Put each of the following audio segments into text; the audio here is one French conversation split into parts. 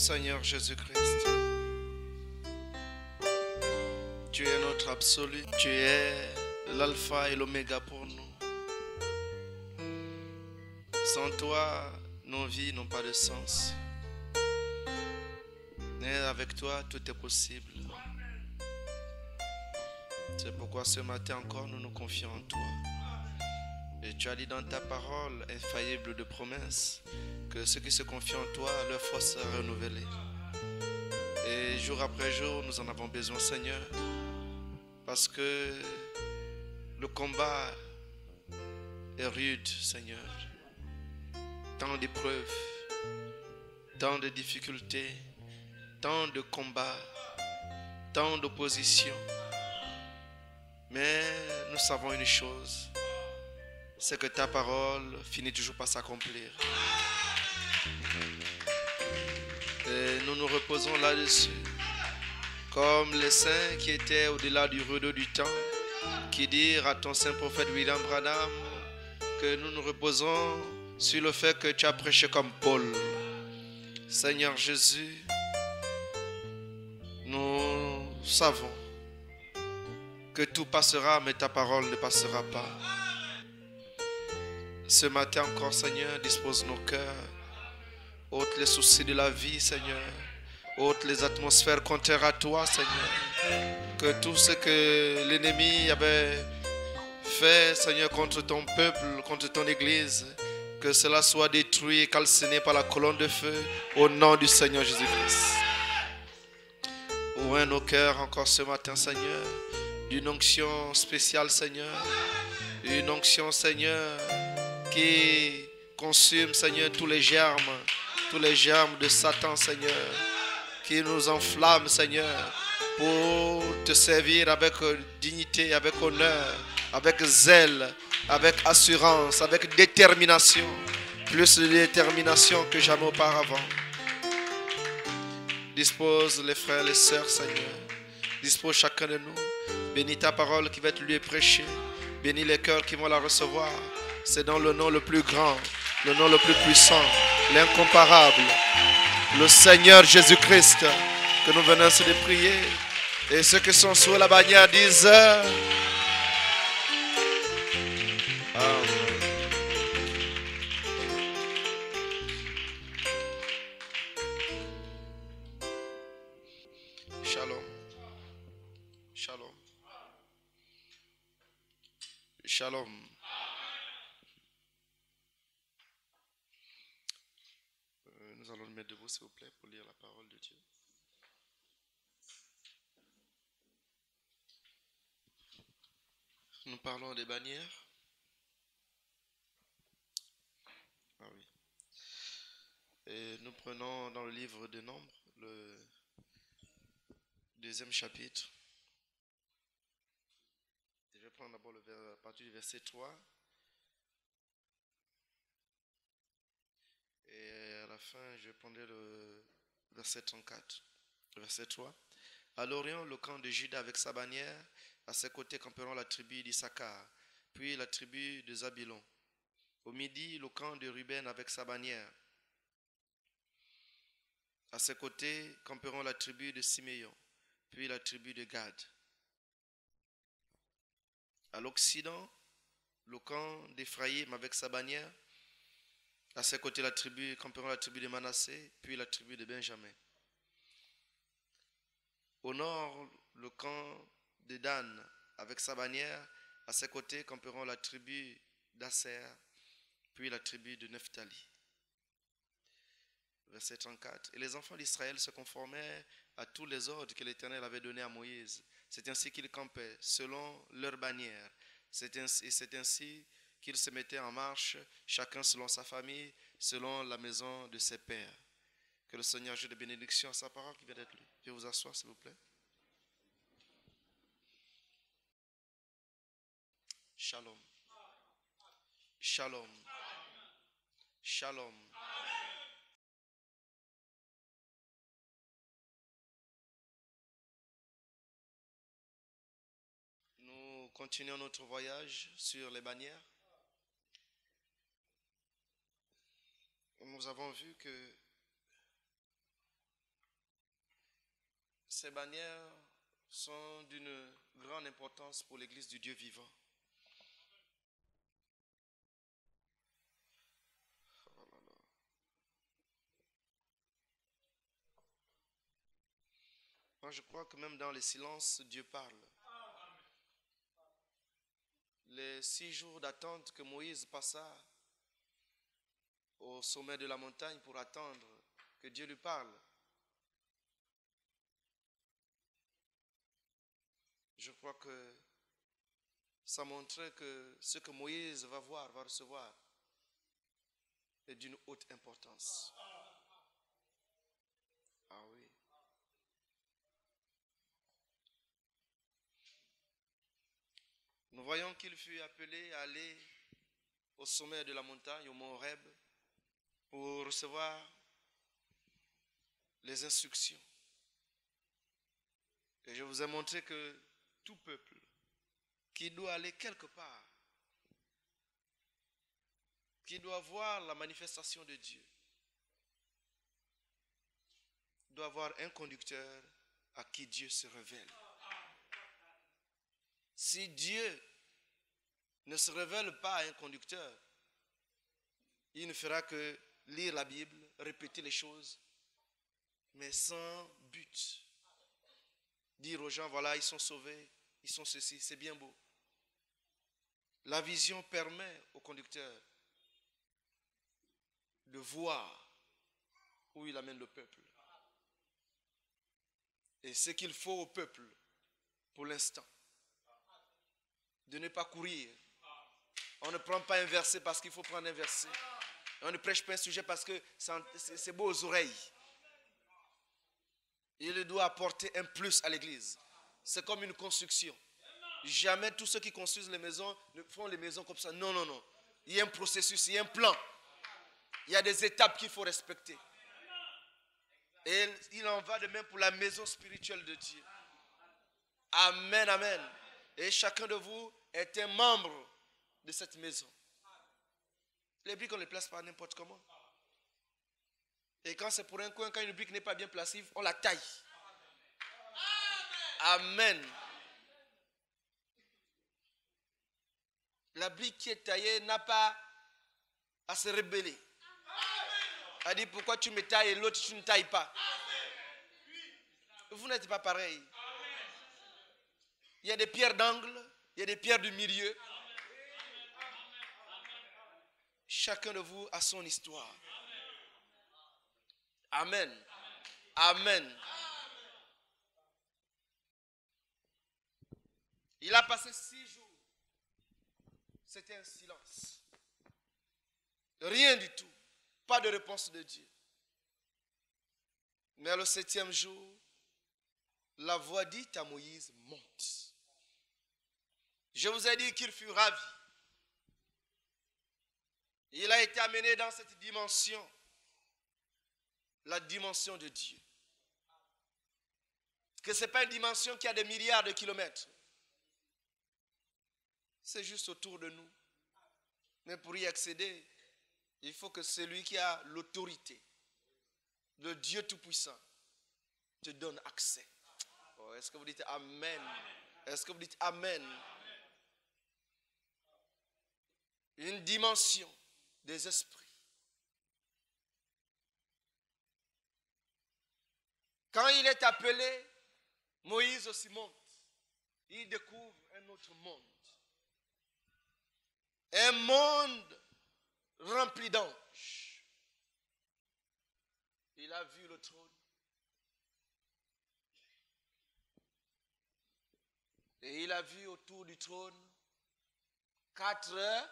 Seigneur Jésus-Christ, tu es notre absolu, tu es l'alpha et l'oméga pour nous. Sans toi, nos vies n'ont pas de sens. Mais avec toi, tout est possible. C'est pourquoi ce matin encore, nous nous confions en toi. Et tu as dit dans ta parole infaillible de promesse que ceux qui se confient en toi, leur force sera renouvelée. Et jour après jour, nous en avons besoin, Seigneur, parce que le combat est rude, Seigneur. Tant d'épreuves, tant de difficultés, tant de combats, tant d'opposition. Mais nous savons une chose, c'est que ta parole finit toujours par s'accomplir. Et nous nous reposons là-dessus, comme les saints qui étaient au-delà du rideau du temps, qui dirent à ton saint prophète William Branham que nous nous reposons sur le fait que tu as prêché comme Paul. Seigneur Jésus, nous savons que tout passera, mais ta parole ne passera pas. Ce matin encore, Seigneur, dispose nos cœurs. Ôte les soucis de la vie, Seigneur. Ôte les atmosphères contraires à toi, Seigneur. Que tout ce que l'ennemi avait fait, Seigneur, contre ton peuple, contre ton église, que cela soit détruit et calciné par la colonne de feu, au nom du Seigneur Jésus-Christ. Ouvre nos cœurs encore ce matin, Seigneur, d'une onction spéciale, Seigneur. Une onction, Seigneur, qui consume, Seigneur, tous les germes de Satan, Seigneur, qui nous enflamme, Seigneur, pour te servir avec dignité, avec honneur, avec zèle, avec assurance, avec détermination, plus de détermination que jamais auparavant. Dispose les frères et les sœurs, Seigneur. Dispose chacun de nous. Bénis ta parole qui va être lue et prêchée. Bénis les cœurs qui vont la recevoir. C'est dans le nom le plus grand, le nom le plus puissant, l'incomparable, le Seigneur Jésus-Christ, que nous venons de prier. Et ceux qui sont sous la bannière disent Amen. Shalom. Shalom. Shalom. Nous allons nous mettre debout, s'il vous plaît, pour lire la parole de Dieu. Nous parlons des bannières. Ah oui. Et nous prenons dans le livre des Nombres, le deuxième chapitre. Je vais prendre d'abord à partir du verset 3. Et à la fin, je prendrai le verset 34. Le verset 3. À l'orient, le camp de Juda avec sa bannière. À ses côtés camperont la tribu d'Issachar, puis la tribu de Zabilon. Au midi, le camp de Ruben avec sa bannière. À ses côtés camperont la tribu de Siméon, puis la tribu de Gad. À l'occident, le camp d'Éphraïm avec sa bannière. À ses côtés, camperont la tribu de Manassé, puis la tribu de Benjamin. Au nord, le camp de Dan avec sa bannière. À ses côtés, camperont la tribu d'Asser, puis la tribu de Nephtali. Verset 34. Et les enfants d'Israël se conformaient à tous les ordres que l'Éternel avait donnés à Moïse. C'est ainsi qu'ils campaient, selon leur bannière. C'est ainsi qu'ils se mettaient en marche, chacun selon sa famille, selon la maison de ses pères. Que le Seigneur ajoute de bénédiction à sa parole qui vient d'être lue. Je vais vous asseoir, s'il vous plaît. Shalom. Shalom. Shalom. Nous continuons notre voyage sur les bannières. Nous avons vu que Ces bannières sont d'une grande importance pour l'Église du Dieu vivant. Moi, je crois que même dans les silences, Dieu parle. Les 6 jours d'attente que Moïse passa au sommet de la montagne pour attendre que Dieu lui parle. Je crois que ça montrait que ce que Moïse va voir, va recevoir, est d'une haute importance. Ah oui. Nous voyons qu'il fut appelé à aller au sommet de la montagne, au mont Horeb, pour recevoir les instructions. Et je vous ai montré que tout peuple qui doit aller quelque part, qui doit voir la manifestation de Dieu, doit avoir un conducteur à qui Dieu se révèle. Si Dieu ne se révèle pas à un conducteur, il ne fera que lire la Bible, répéter les choses, mais sans but. Dire aux gens, voilà, ils sont sauvés, ils sont ceci, c'est bien beau. La vision permet au conducteur de voir où il amène le peuple. Et ce qu'il faut au peuple, pour l'instant, de ne pas courir. On ne prend pas un verset parce qu'il faut prendre un verset. On ne prêche pas un sujet parce que c'est beau aux oreilles. Il doit apporter un plus à l'église. C'est comme une construction. Jamais tous ceux qui construisent les maisons ne font les maisons comme ça. Non, non, non. Il y a un processus, il y a un plan. Il y a des étapes qu'il faut respecter. Et il en va de même pour la maison spirituelle de Dieu. Amen, amen. Et chacun de vous est un membre de cette maison. Les briques, on ne les place pas n'importe comment. Et quand c'est pour un coin, quand une brique n'est pas bien placée, on la taille. Amen. La brique qui est taillée n'a pas à se rebeller. Elle dit, pourquoi tu me tailles et l'autre tu ne tailles pas? Vous n'êtes pas pareil. Il y a des pierres d'angle, il y a des pierres du milieu. Chacun de vous a son histoire. Amen. Amen. Il a passé 6 jours. C'était un silence. Rien du tout. Pas de réponse de Dieu. Mais le 7e jour, la voix dit à Moïse, monte. Je vous ai dit qu'il fut ravi. Il a été amené dans cette dimension, la dimension de Dieu. Que ce n'est pas une dimension qui a des milliards de kilomètres. C'est juste autour de nous. Mais pour y accéder, il faut que celui qui a l'autorité, le Dieu Tout-Puissant, te donne accès. Oh, est-ce que vous dites Amen? Est-ce que vous dites Amen? Une dimension des esprits. Quand il est appelé, Moïse aussi monte. Il découvre un autre monde. Un monde rempli d'anges. Il a vu le trône. Et il a vu autour du trône 4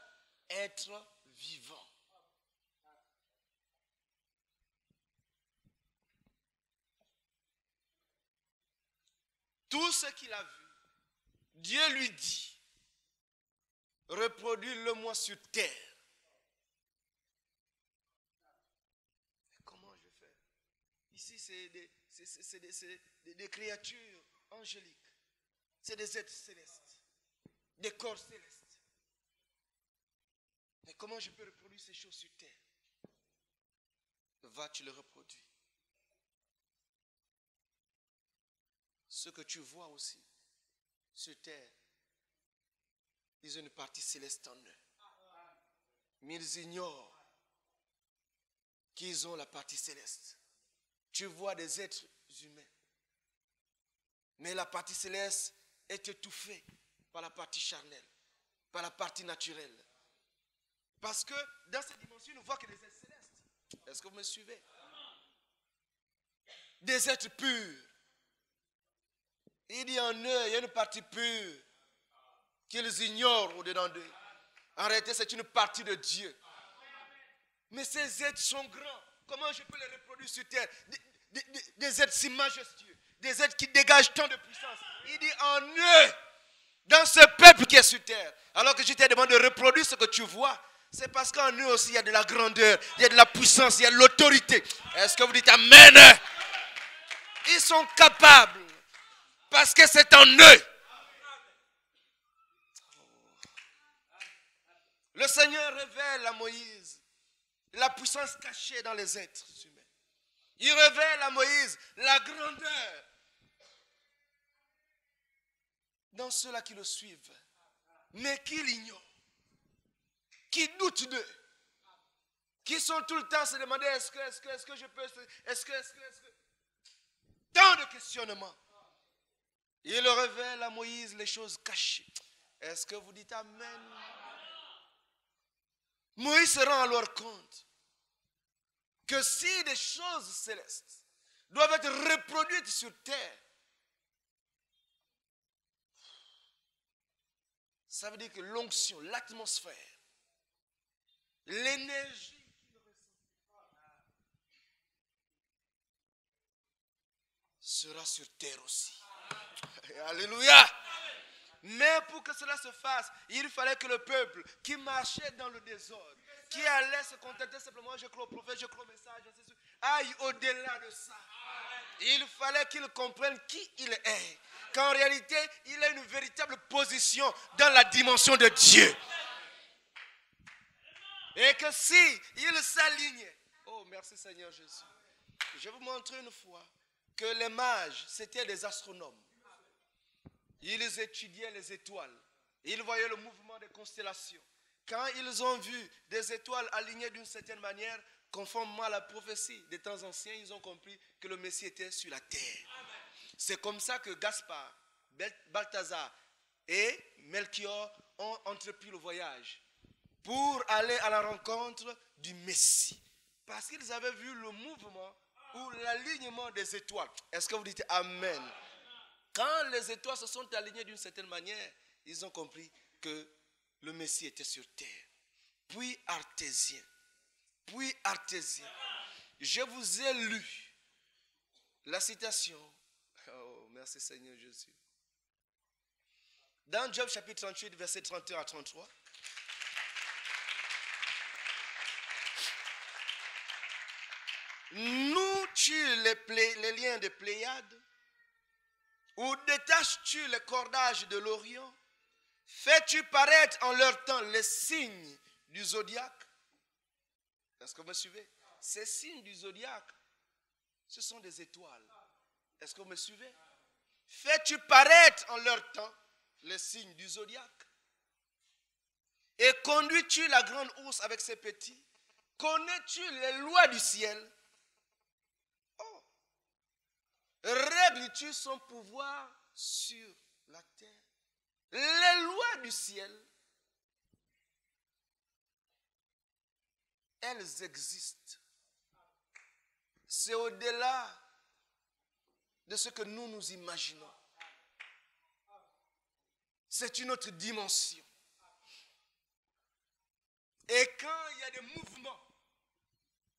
êtres vivants. Tout ce qu'il a vu, Dieu lui dit, reproduis-le-moi sur terre. Mais comment je vais faire? Ici, c'est des créatures angéliques. C'est des êtres célestes. Des corps célestes. Mais comment je peux reproduire ces choses sur terre? Va, tu le reproduis. ce que tu vois aussi sur terre, ils ont une partie céleste en eux. Mais ils ignorent qu'ils ont la partie céleste. Tu vois des êtres humains. Mais la partie céleste est étouffée par la partie charnelle, par la partie naturelle. Parce que dans cette dimension, on ne voit que des êtres célestes. Est-ce que vous me suivez? Des êtres purs. Il dit en eux, il y a une partie pure qu'ils ignorent au-dedans d'eux. En réalité, c'est une partie de Dieu. Mais ces êtres sont grands. Comment je peux les reproduire sur terre? Des êtres si majestueux. Des êtres qui dégagent tant de puissance. Il dit en eux, dans ce peuple qui est sur terre. Alors que je t'ai demandé de reproduire ce que tu vois. C'est parce qu'en eux aussi, il y a de la grandeur, il y a de la puissance, il y a de l'autorité. Est-ce que vous dites Amen? Ils sont capables. Parce que c'est en eux. Le Seigneur révèle à Moïse la puissance cachée dans les êtres humains. Il révèle à Moïse la grandeur dans ceux-là qui le suivent, mais qui l'ignorent, qui doutent d'eux, qui sont tout le temps se demander est-ce que je peux, est-ce que, tant de questionnements. Il révèle à Moïse les choses cachées. Est-ce que vous dites Amen? Moïse se rend alors compte que si des choses célestes doivent être reproduites sur terre, ça veut dire que l'onction, l'atmosphère, l'énergie qu'il ressent sera sur terre aussi. Alléluia! Mais pour que cela se fasse, il fallait que le peuple qui marchait dans le désordre, qui allait se contenter simplement, je crois au prophète, je crois au message, aille au-delà de ça. Il fallait qu'il comprenne qui il est. Qu'en réalité, il a une véritable position dans la dimension de Dieu. Et que si il s'alignait, oh merci Seigneur Jésus, je vais vous montrer une fois que les mages, c'était des astronomes. Ils étudiaient les étoiles. Ils voyaient le mouvement des constellations. Quand ils ont vu des étoiles alignées d'une certaine manière, conformément à la prophétie des temps anciens, ils ont compris que le Messie était sur la terre. C'est comme ça que Gaspard, Balthazar et Melchior ont entrepris le voyage pour aller à la rencontre du Messie. Parce qu'ils avaient vu le mouvement ou l'alignement des étoiles. Est-ce que vous dites Amen? Quand les étoiles se sont alignées d'une certaine manière, ils ont compris que le Messie était sur terre. Puis artésien. Je vous ai lu la citation. Oh, merci Seigneur Jésus. Dans Job chapitre 38, verset 31 à 33. Noues-tu les liens des Pléiades? Ou détaches-tu les cordages de l'Orient? Fais-tu paraître en leur temps les signes du zodiaque? Est-ce que vous me suivez? Ces signes du zodiaque, ce sont des étoiles. Est-ce que vous me suivez? Fais-tu paraître en leur temps les signes du zodiaque? Et conduis-tu la grande ours avec ses petits? Connais-tu les lois du ciel? Oh! Règles-tu son pouvoir sur la terre? Les lois du ciel, elles existent. C'est au-delà de ce que nous imaginons. C'est une autre dimension. Et quand il y a des mouvements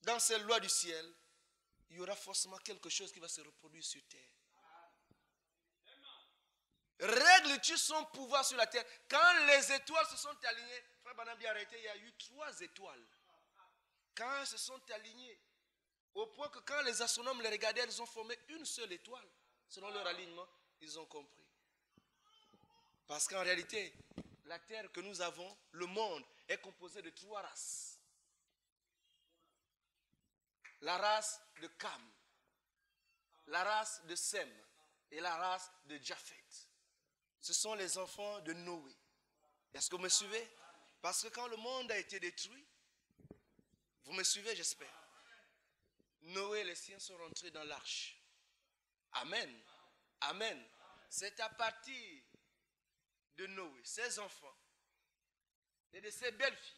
dans ces lois du ciel, il y aura forcément quelque chose qui va se reproduire sur terre. Règles-tu son pouvoir sur la terre? Quand les étoiles se sont alignées, frère Banam bien arrêté, il y a eu 3 étoiles. Quand elles se sont alignées, au point que quand les astronomes les regardaient, ils ont formé une seule étoile. Selon leur alignement, ils ont compris. Parce qu'en réalité, la terre que nous avons, le monde, est composé de 3 races. La race de Cam, la race de Sem et la race de Japheth. Ce sont les enfants de Noé. Est-ce que vous me suivez? Parce que quand le monde a été détruit, vous me suivez, j'espère. Noé et les siens sont rentrés dans l'arche. Amen. Amen. C'est à partir de Noé, ses enfants et de ses belles-filles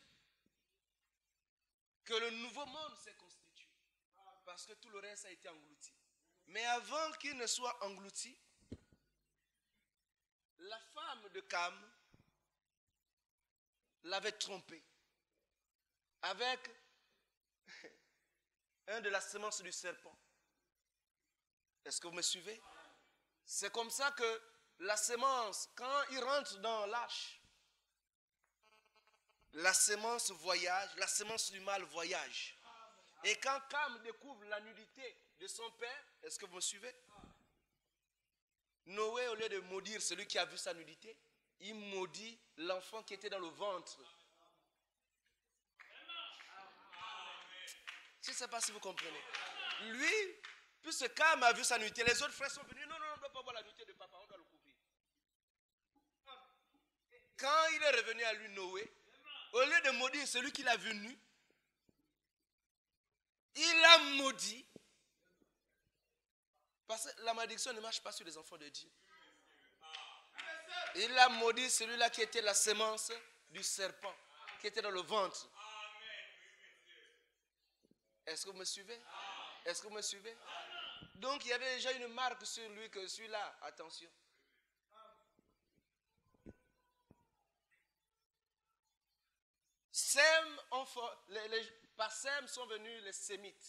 que le nouveau monde s'est constitué. Parce que tout le reste a été englouti. Mais avant qu'il ne soit englouti, la femme de Cam l'avait trompé avec un de la semence du serpent. Est-ce que vous me suivez? C'est comme ça que la semence, quand il rentre dans l'arche, la semence voyage, la semence du mal voyage. Et quand Cam découvre la nudité de son père, est-ce que vous me suivez? Noé, au lieu de maudire celui qui a vu sa nudité, il maudit l'enfant qui était dans le ventre. Je ne sais pas si vous comprenez. Lui, puisque Cam a vu sa nudité, les autres frères sont venus. Non, on ne doit pas voir la nudité de papa, on doit le couvrir. Quand il est revenu à lui, Noé, au lieu de maudire celui qui l'a vu nu, il a maudit. Parce que la malédiction ne marche pas sur les enfants de Dieu. Il a maudit celui-là qui était la semence du serpent, qui était dans le ventre. Est-ce que vous me suivez? Est-ce que vous me suivez? Donc il y avait déjà une marque sur lui que celui-là, attention. Par Sem sont venus les Sémites.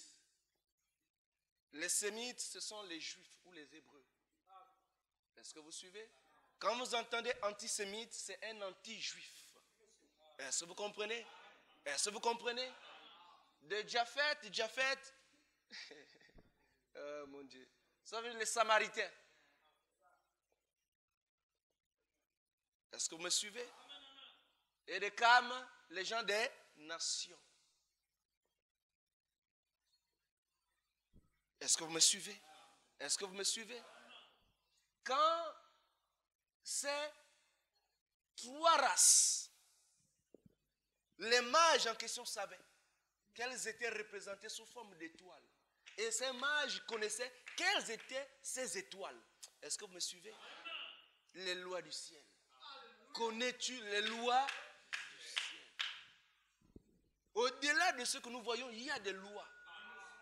Les Sémites, ce sont les Juifs ou les Hébreux. Est-ce que vous suivez? Quand vous entendez antisémite, c'est un anti-juif. Est-ce que vous comprenez? Est-ce que vous comprenez? De Japheth, oh mon Dieu, sont venus les Samaritains. Est-ce que vous me suivez? Et de Cam, les gens des nations. Est-ce que vous me suivez? Est-ce que vous me suivez? Quand ces trois races, les mages en question savaient qu'elles étaient représentées sous forme d'étoiles. Et ces mages connaissaient quelles étaient ces étoiles. Est-ce que vous me suivez? Les lois du ciel. Connais-tu les lois du ciel? Au-delà de ce que nous voyons, il y a des lois.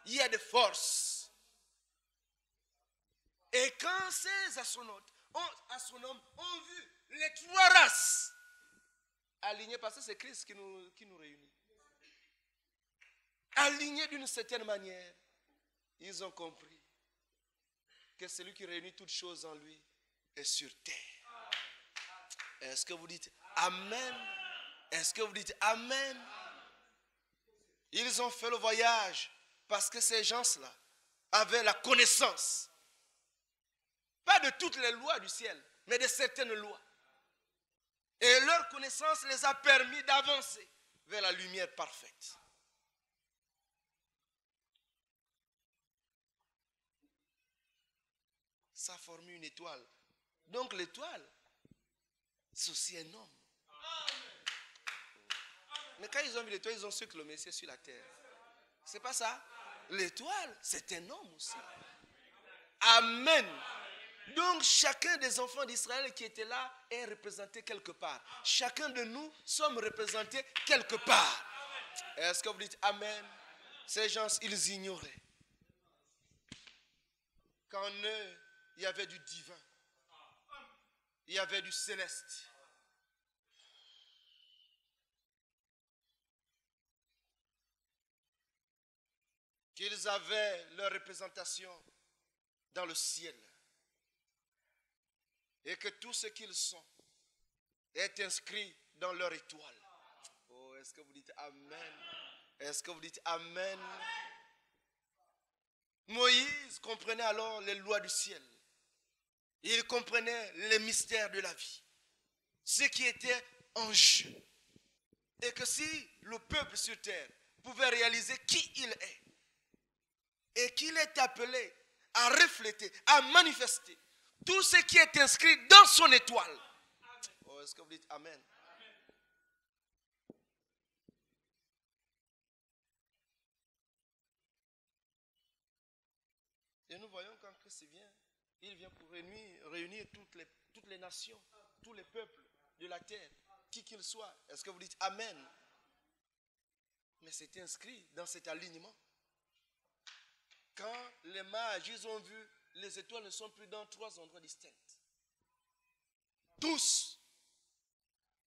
Il y a des forces. Et quand ces astronomes ont vu les trois races alignées, parce que c'est Christ qui nous réunit, alignés d'une certaine manière, ils ont compris que celui qui réunit toutes choses en lui est sur terre. Est-ce que vous dites Amen? Est-ce que vous dites Amen? Ils ont fait le voyage parce que ces gens-là avaient la connaissance. Pas de toutes les lois du ciel, mais de certaines lois. Et leur connaissance les a permis d'avancer vers la lumière parfaite. Ça a formé une étoile. Donc l'étoile, c'est aussi un homme. Mais quand ils ont vu l'étoile, ils ont su que le Messie est sur la terre. C'est pas ça? L'étoile, c'est un homme aussi. Amen. Donc chacun des enfants d'Israël qui étaient là est représenté quelque part. Chacun de nous sommes représentés quelque part. Est-ce que vous dites Amen? Ces gens, ils ignoraient qu'en eux, il y avait du divin. Il y avait du céleste. Qu'ils avaient leur représentation dans le ciel. Et que tout ce qu'ils sont est inscrit dans leur étoile. Oh, est-ce que vous dites Amen? Est-ce que vous dites Amen? Moïse comprenait alors les lois du ciel. Il comprenait les mystères de la vie. Ce qui était en jeu. Et que si le peuple sur terre pouvait réaliser qui il est, et qu'il est appelé à refléter, à manifester tout ce qui est inscrit dans son étoile. Oh, est-ce que vous dites Amen? Et nous voyons quand Christ vient, il vient pour réunir toutes les nations, tous les peuples de la terre, qui qu'ils soient. Est-ce que vous dites Amen? Mais c'est inscrit dans cet alignement. Quand les mages, ils ont vu, les étoiles ne sont plus dans 3 endroits distincts. Tous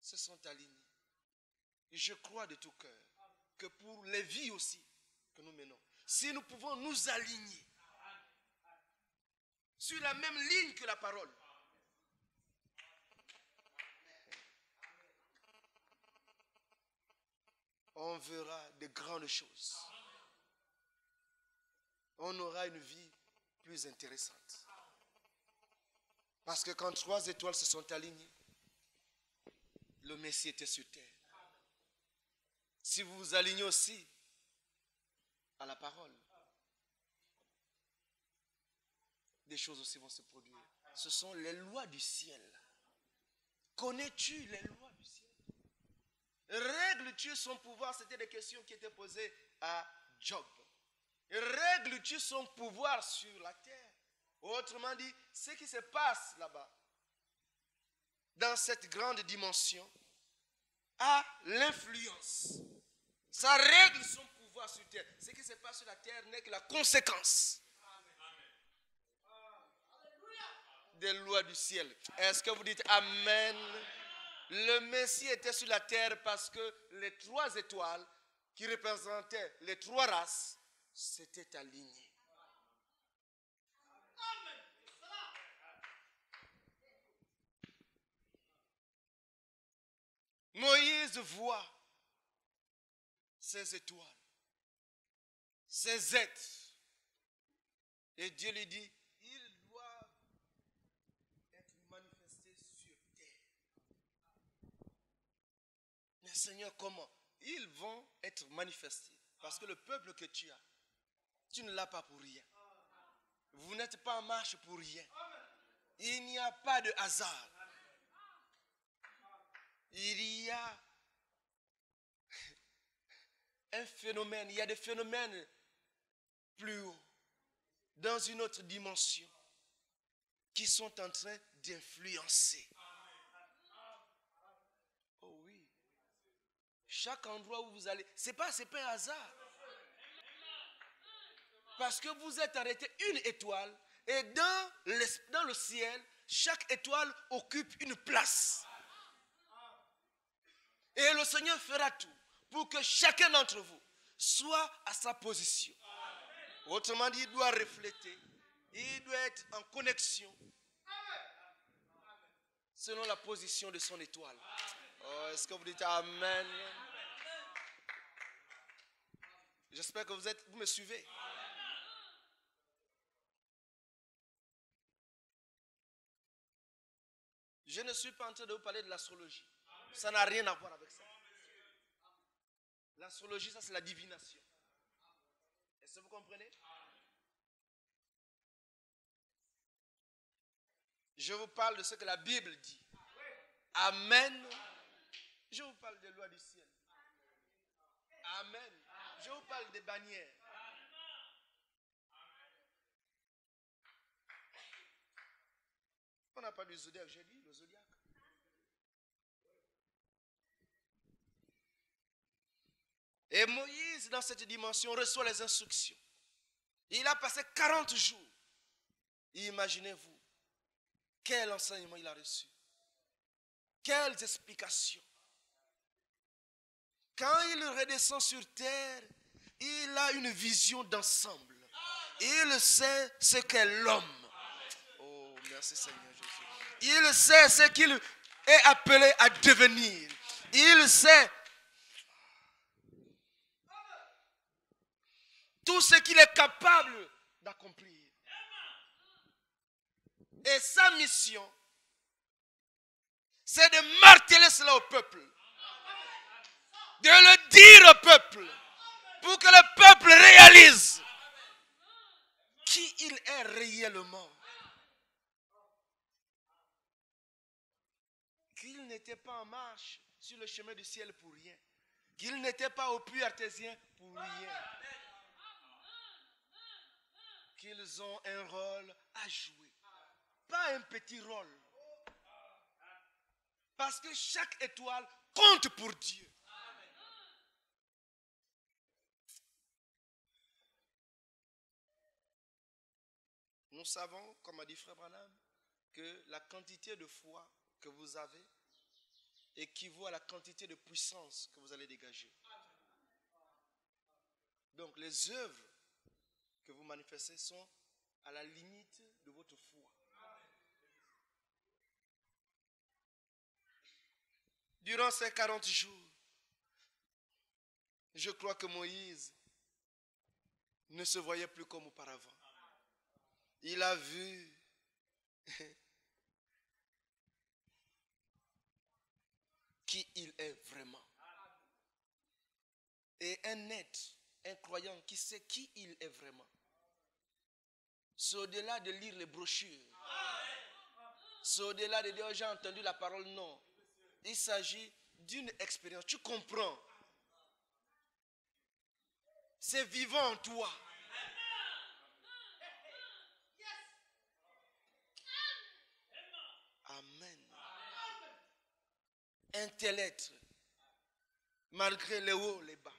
se sont alignés. Et je crois de tout cœur que pour les vies aussi que nous menons, si nous pouvons nous aligner sur la même ligne que la parole, on verra de grandes choses. On aura une vie plus intéressante. Parce que quand 3 étoiles se sont alignées, le Messie était sur terre. Si vous vous alignez aussi à la parole, des choses aussi vont se produire. Ce sont les lois du ciel. Connais-tu les lois du ciel? Règles-tu son pouvoir? C'était des questions qui étaient posées à Job. Règles-tu son pouvoir sur la terre? Autrement dit, ce qui se passe là-bas, dans cette grande dimension, a l'influence. Ça règle son pouvoir sur terre. Ce qui se passe sur la terre n'est que la conséquence des lois du ciel. Est-ce que vous dites Amen? Le Messie était sur la terre parce que les 3 étoiles qui représentaient les 3 races s'étaient alignées. Moïse voit ces étoiles, ces êtres. Et Dieu lui dit, ils doivent être manifestés sur terre. Mais Seigneur, comment? Ils vont être manifestés. Parce que le peuple que tu as, tu ne l'as pas pour rien. Vous n'êtes pas en marche pour rien. Il n'y a pas de hasard. Il y a un phénomène, il y a des phénomènes plus hauts, dans une autre dimension, qui sont en train d'influencer. Oh oui. Chaque endroit où vous allez, c'est pas un hasard. Parce que vous êtes arrêté une étoile, et dans le ciel, chaque étoile occupe une place. Et le Seigneur fera tout pour que chacun d'entre vous soit à sa position. Autrement dit, il doit refléter, il doit être en connexion selon la position de son étoile. Oh, est-ce que vous dites Amen? J'espère que vous me suivez. Je ne suis pas en train de vous parler de l'astrologie. Ça n'a rien à voir avec ça. L'astrologie, ça c'est la divination. Est-ce que vous comprenez? Je vous parle de ce que la Bible dit. Amen. Je vous parle des lois du ciel. Amen. Je vous parle des bannières. On n'a pas du zodiaque, j'ai dit le zodiaque. Et Moïse, dans cette dimension, reçoit les instructions. Il a passé 40 jours. Imaginez-vous, quel enseignement il a reçu. Quelles explications. Quand il redescend sur terre, il a une vision d'ensemble. Il sait ce qu'est l'homme. Oh, merci Seigneur Jésus. Il sait ce qu'il est appelé à devenir. Il sait tout ce qu'il est capable d'accomplir. Et sa mission, c'est de marteler cela au peuple. De le dire au peuple. Pour que le peuple réalise qui il est réellement. n'était pas en marche sur le chemin du ciel pour rien. Qu'ils n'étaient pas au puits artésien pour rien. Qu'ils ont un rôle à jouer. Pas un petit rôle. Parce que chaque étoile compte pour Dieu. Nous savons, comme a dit Frère Branham, que la quantité de foi que vous avez équivaut à la quantité de puissance que vous allez dégager. Donc les œuvres que vous manifestez sont à la limite de votre foi. Durant ces 40 jours, je crois que Moïse ne se voyait plus comme auparavant. Il a vu qui il est vraiment. Et un être, un croyant qui sait qui il est vraiment. C'est au-delà de lire les brochures. C'est au-delà de dire j'ai entendu la parole, non. Il s'agit d'une expérience. Tu comprends. C'est vivant en toi. Amen. Un tel être, malgré les hauts, les bas.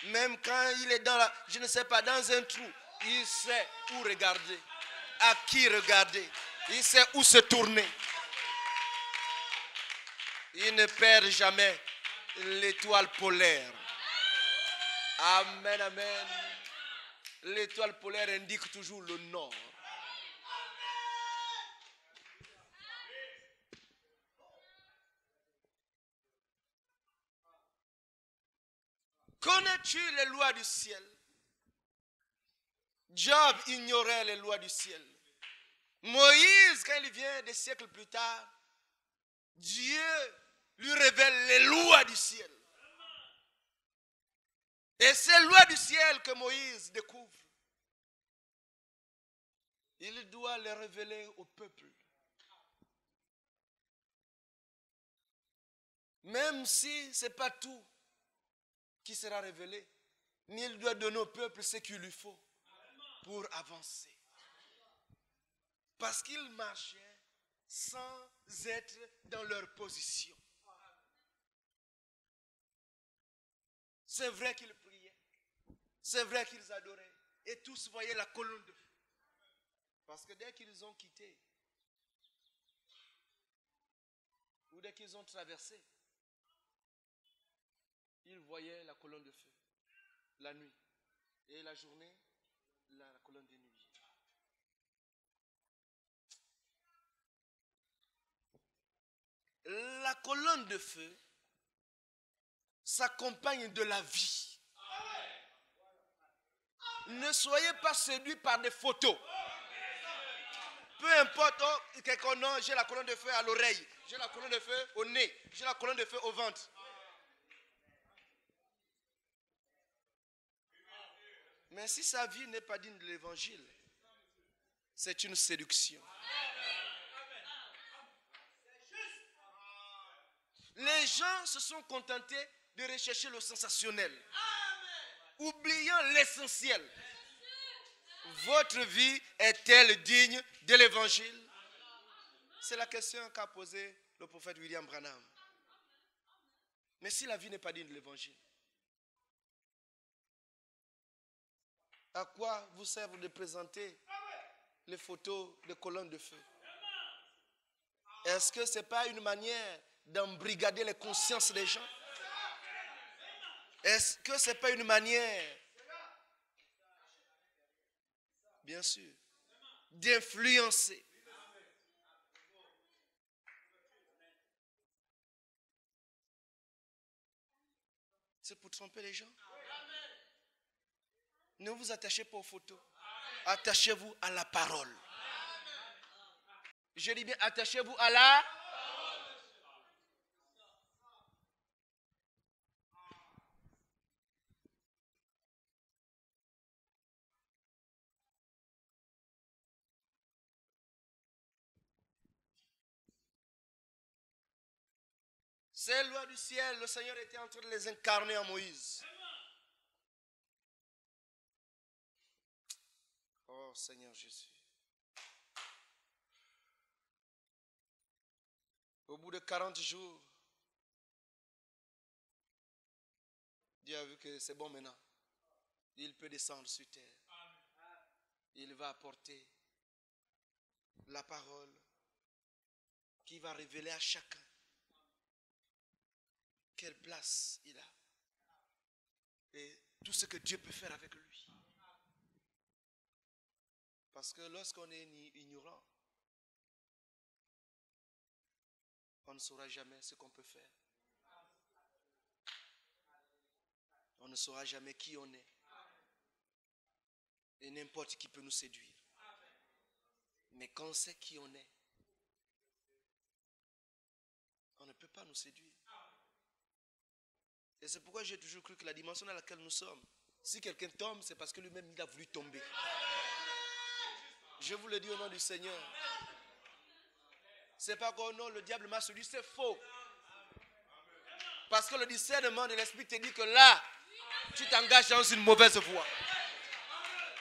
Même quand il est dans la, je ne sais pas, dans un trou, il sait où regarder, à qui regarder, il sait où se tourner. Il ne perd jamais l'étoile polaire. Amen, amen. L'étoile polaire indique toujours le nord. Connais-tu les lois du ciel? Job ignorait les lois du ciel. Moïse, quand il vient des siècles plus tard, Dieu lui révèle les lois du ciel. Et ces lois du ciel que Moïse découvre, il doit les révéler au peuple. Même si ce n'est pas tout qui sera révélé, mais il doit donner au peuple ce qu'il lui faut pour avancer. Parce qu'ils marchaient sans être dans leur position. C'est vrai qu'ils priaient, c'est vrai qu'ils adoraient, et tous voyaient la colonne de feu. Parce que dès qu'ils ont quitté, ou dès qu'ils ont traversé, ils voyaient la colonne de feu, la nuit, et la journée, la colonne de nuit. La colonne de feu s'accompagne de la vie. Ne soyez pas séduits par des photos. Peu importe, quelqu'un, non, j'ai la colonne de feu à l'oreille, j'ai la colonne de feu au nez, j'ai la colonne de feu au ventre. Mais si sa vie n'est pas digne de l'évangile, c'est une séduction. Les gens se sont contentés de rechercher le sensationnel, oubliant l'essentiel. Votre vie est-elle digne de l'évangile? C'est la question qu'a posée le prophète William Branham. Mais si la vie n'est pas digne de l'évangile, à quoi vous sert de présenter les photos de colonnes de feu? Est-ce que ce n'est pas une manière d'embrigader les consciences des gens? Est-ce que ce n'est pas une manière, bien sûr, d'influencer? C'est pour tromper les gens. Ne vous attachez pas aux photos. Attachez-vous à la parole. Je dis bien, attachez-vous à la Ces lois du ciel, le Seigneur était en train de les incarner en Moïse. Oh Seigneur Jésus. Au bout de 40 jours, Dieu a vu que c'est bon maintenant. Il peut descendre sur terre. Il va apporter la parole qui va révéler à chacun quelle place il a et tout ce que Dieu peut faire avec lui. Parce que lorsqu'on est ignorant, on ne saura jamais ce qu'on peut faire. On ne saura jamais qui on est. Et n'importe qui peut nous séduire. Mais quand on sait qui on est, on ne peut pas nous séduire. Et c'est pourquoi j'ai toujours cru que la dimension dans laquelle nous sommes, si quelqu'un tombe, c'est parce que lui-même il a voulu tomber. Je vous le dis au nom du Seigneur. C'est pas qu'au nom le diable m'a séduit, c'est faux. Parce que le discernement de l'esprit te dit que là, tu t'engages dans une mauvaise voie.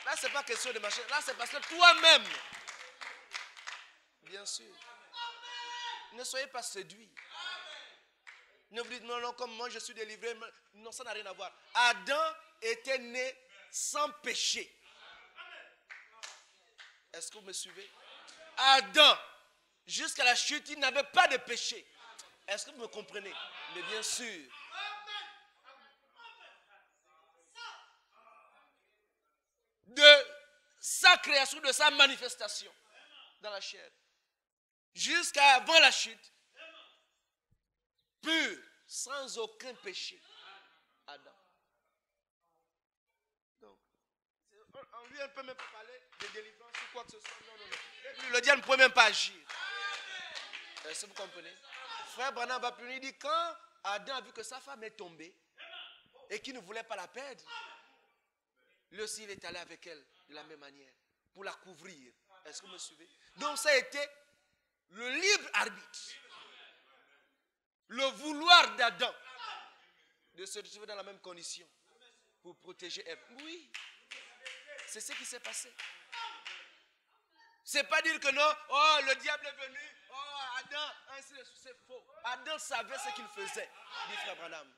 Là, c'est pas question de marcher. Là, c'est parce que toi-même, bien sûr, ne soyez pas séduits. Ne vous dites non, non, comme moi je suis délivré. Non, ça n'a rien à voir. Adam était né sans péché. Est-ce que vous me suivez? Adam, jusqu'à la chute, il n'avait pas de péché. Est-ce que vous me comprenez? Mais bien sûr. De sa création, de sa manifestation dans la chair, jusqu'à avant la chute, pur, sans aucun péché, Adam. Donc, en lui, on ne peut même pas parler de délivrance ou quoi que ce soit. Non, non, non. Le diable ne pouvait même pas agir. Est-ce que vous comprenez? Frère Branham va plus loin, il dit quand Adam a vu que sa femme est tombée et qu'il ne voulait pas la perdre, lui aussi il est allé avec elle de la même manière pour la couvrir. Est-ce que vous me suivez? Donc ça a été le libre arbitre, le vouloir d'Adam de se retrouver dans la même condition pour protéger Ève. Oui, c'est ce qui s'est passé. C'est pas dire que non, oh le diable est venu, oh Adam, ainsi de suite, c'est faux. Adam savait ce qu'il faisait, dit frère Branham.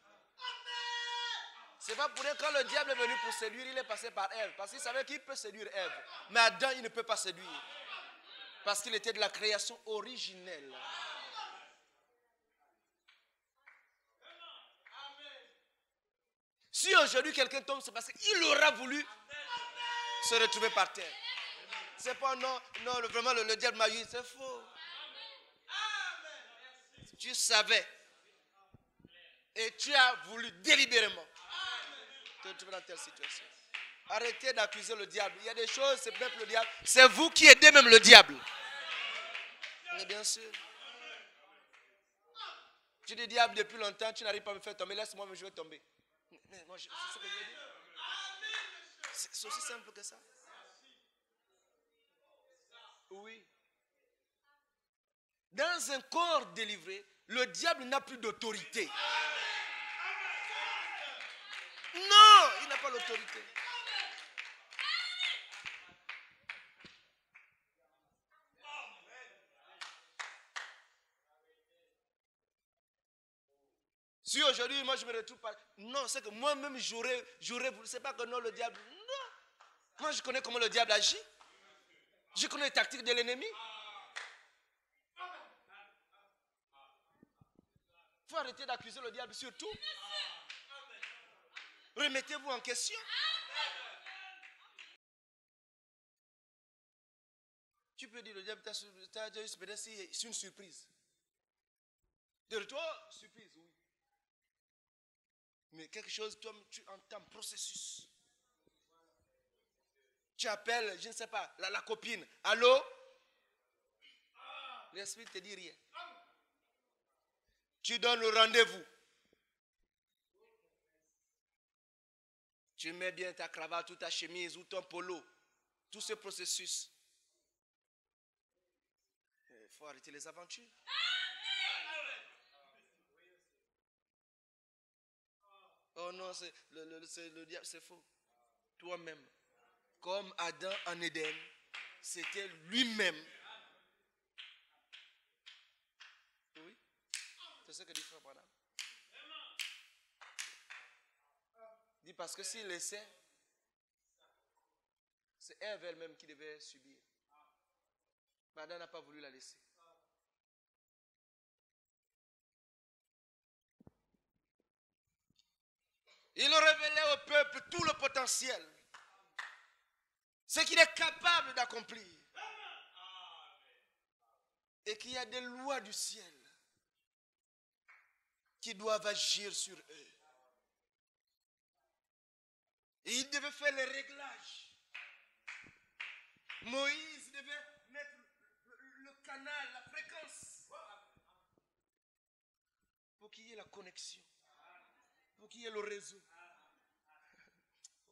C'est pas pour dire que quand le diable est venu pour séduire, il est passé par Ève. Parce qu'il savait qu'il peut séduire Ève. Mais Adam, il ne peut pas séduire. Parce qu'il était de la création originelle. Si aujourd'hui quelqu'un tombe, c'est parce qu'il aura voulu se retrouver par terre. C'est pas non, non, vraiment le diable m'a eu, c'est faux. Tu savais. Et tu as voulu délibérément te retrouver dans telle situation. Arrêtez d'accuser le diable. Il y a des choses, c'est même le diable. C'est vous qui aidez même le diable. Mais bien sûr. Tu dis diable depuis longtemps, tu n'arrives pas à me faire tomber. Laisse-moi, je vais tomber. Mais moi, c'est ce que je veux dire. C'est aussi simple que ça. Oui. Dans un corps délivré, le diable n'a plus d'autorité. Non, il n'a pas l'autorité. Si aujourd'hui, moi, je me retrouve pas... Non, c'est que moi-même, j'aurais voulu... C'est pas que non, le diable... Non. Moi, je connais comment le diable agit. Je connais les tactiques de l'ennemi. Il faut arrêter d'accuser le diable surtout. Remettez-vous en question. Tu peux dire, le diable t'a dit, peut-être c'est une surprise. De toi, surprise, oui. Mais quelque chose, toi, tu entames processus. Tu appelles, je ne sais pas, la copine. Allô? L'esprit ne te dit rien. Tu donnes le rendez-vous. Tu mets bien ta cravate ou ta chemise ou ton polo. Tout ce processus. Il faut arrêter les aventures. Oh non, c'est le diable, c'est faux. Toi-même, comme Adam en Éden, c'était lui-même. Oui, c'est ce que dit Frère Branham. Il dit parce que s'il laissait, c'est Ève elle-même qui devait subir. Mais Adam n'a pas voulu la laisser. Il révélait au peuple tout le potentiel. Ce qu'il est capable d'accomplir. Et qu'il y a des lois du ciel qui doivent agir sur eux. Et il devait faire les réglages. Moïse devait mettre le canal, la fréquence. Pour qu'il y ait la connexion. Pour qu'il y ait le réseau.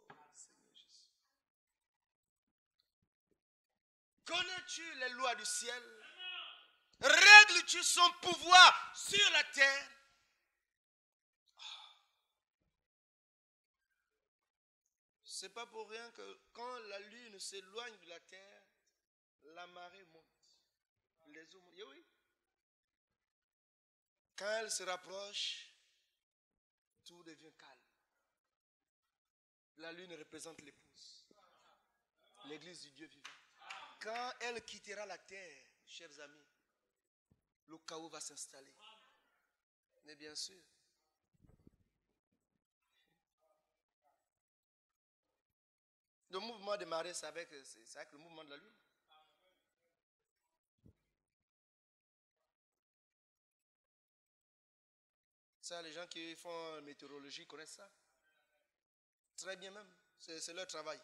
Oh, Seigneur Jésus. Connais-tu les lois du ciel? Règles-tu son pouvoir sur la terre? C'est pas pour rien que quand la lune s'éloigne de la terre, la marée monte. Les eaux montent. Oui. Quand elle se rapproche, tout devient calme. La lune représente l'épouse, l'église du Dieu vivant. Quand elle quittera la terre, chers amis, le chaos va s'installer. Mais bien sûr, le mouvement des marées, c'est avec le mouvement de la lune. Ça, les gens qui font météorologie connaissent ça. Très bien même. C'est leur travail.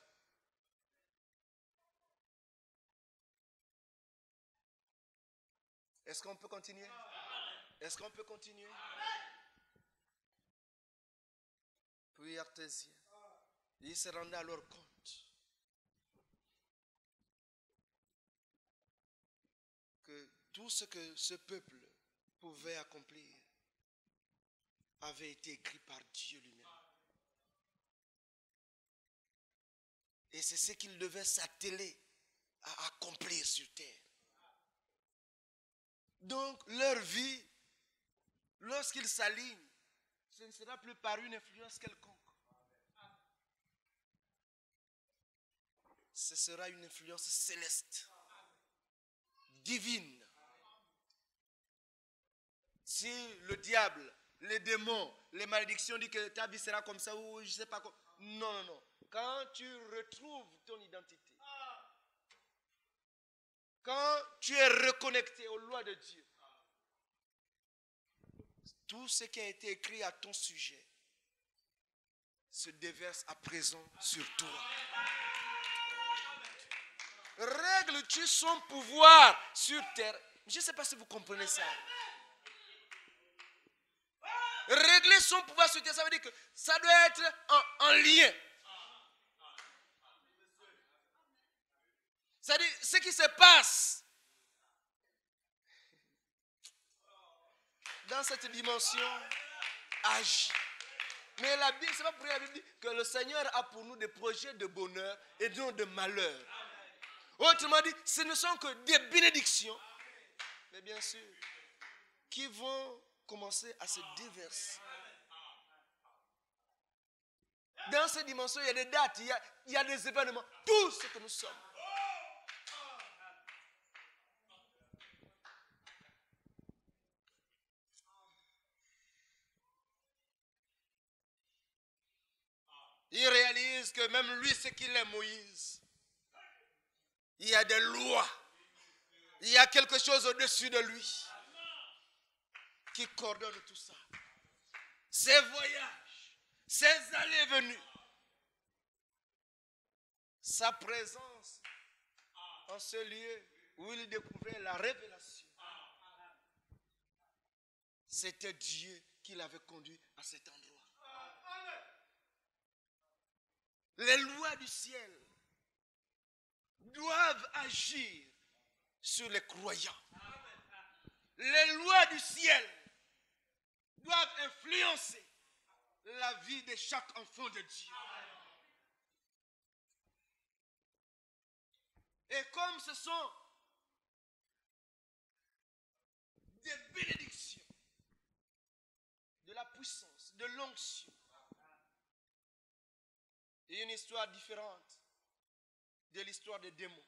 Est-ce qu'on peut continuer? Est-ce qu'on peut continuer? Puis Artésien, il se rendait alors compte que tout ce que ce peuple pouvait accomplir avait été écrit par Dieu lui-même. Et c'est ce qu'il devait s'atteler à accomplir sur terre. Donc leur vie, lorsqu'ils s'alignent, ce ne sera plus par une influence quelconque. Ce sera une influence céleste, divine. Si le diable, les démons, les malédictions disent que ta vie sera comme ça ou je ne sais pas quoi. Non, non, non. Quand tu retrouves ton identité, quand tu es reconnecté aux lois de Dieu, tout ce qui a été écrit à ton sujet se déverse à présent sur toi. Règles-tu son pouvoir sur terre? Je ne sais pas si vous comprenez ça. Régler son pouvoir sur terre, ça veut dire que ça doit être en lien. C'est-à-dire, ce qui se passe dans cette dimension agit. Mais la Bible, c'est pas pour rien, la Bible dit que le Seigneur a pour nous des projets de bonheur et non de malheur. Autrement dit, ce ne sont que des bénédictions, mais bien sûr, qui vont commencer à se déverser. Dans ces dimensions, il y a des dates, il y a des événements, tout ce que nous sommes. Il réalise que même lui, ce qu'il est, Moïse, il y a des lois, il y a quelque chose au-dessus de lui qui coordonne tout ça. Ses voyages, ses allées et venues, sa présence en ce lieu où il découvrait la révélation. C'était Dieu qui l'avait conduit à cet endroit. Les lois du ciel doivent agir sur les croyants. Les lois du ciel doivent influencer la vie de chaque enfant de Dieu. Et comme ce sont des bénédictions, de la puissance, de l'onction, et une histoire différente de l'histoire des démons.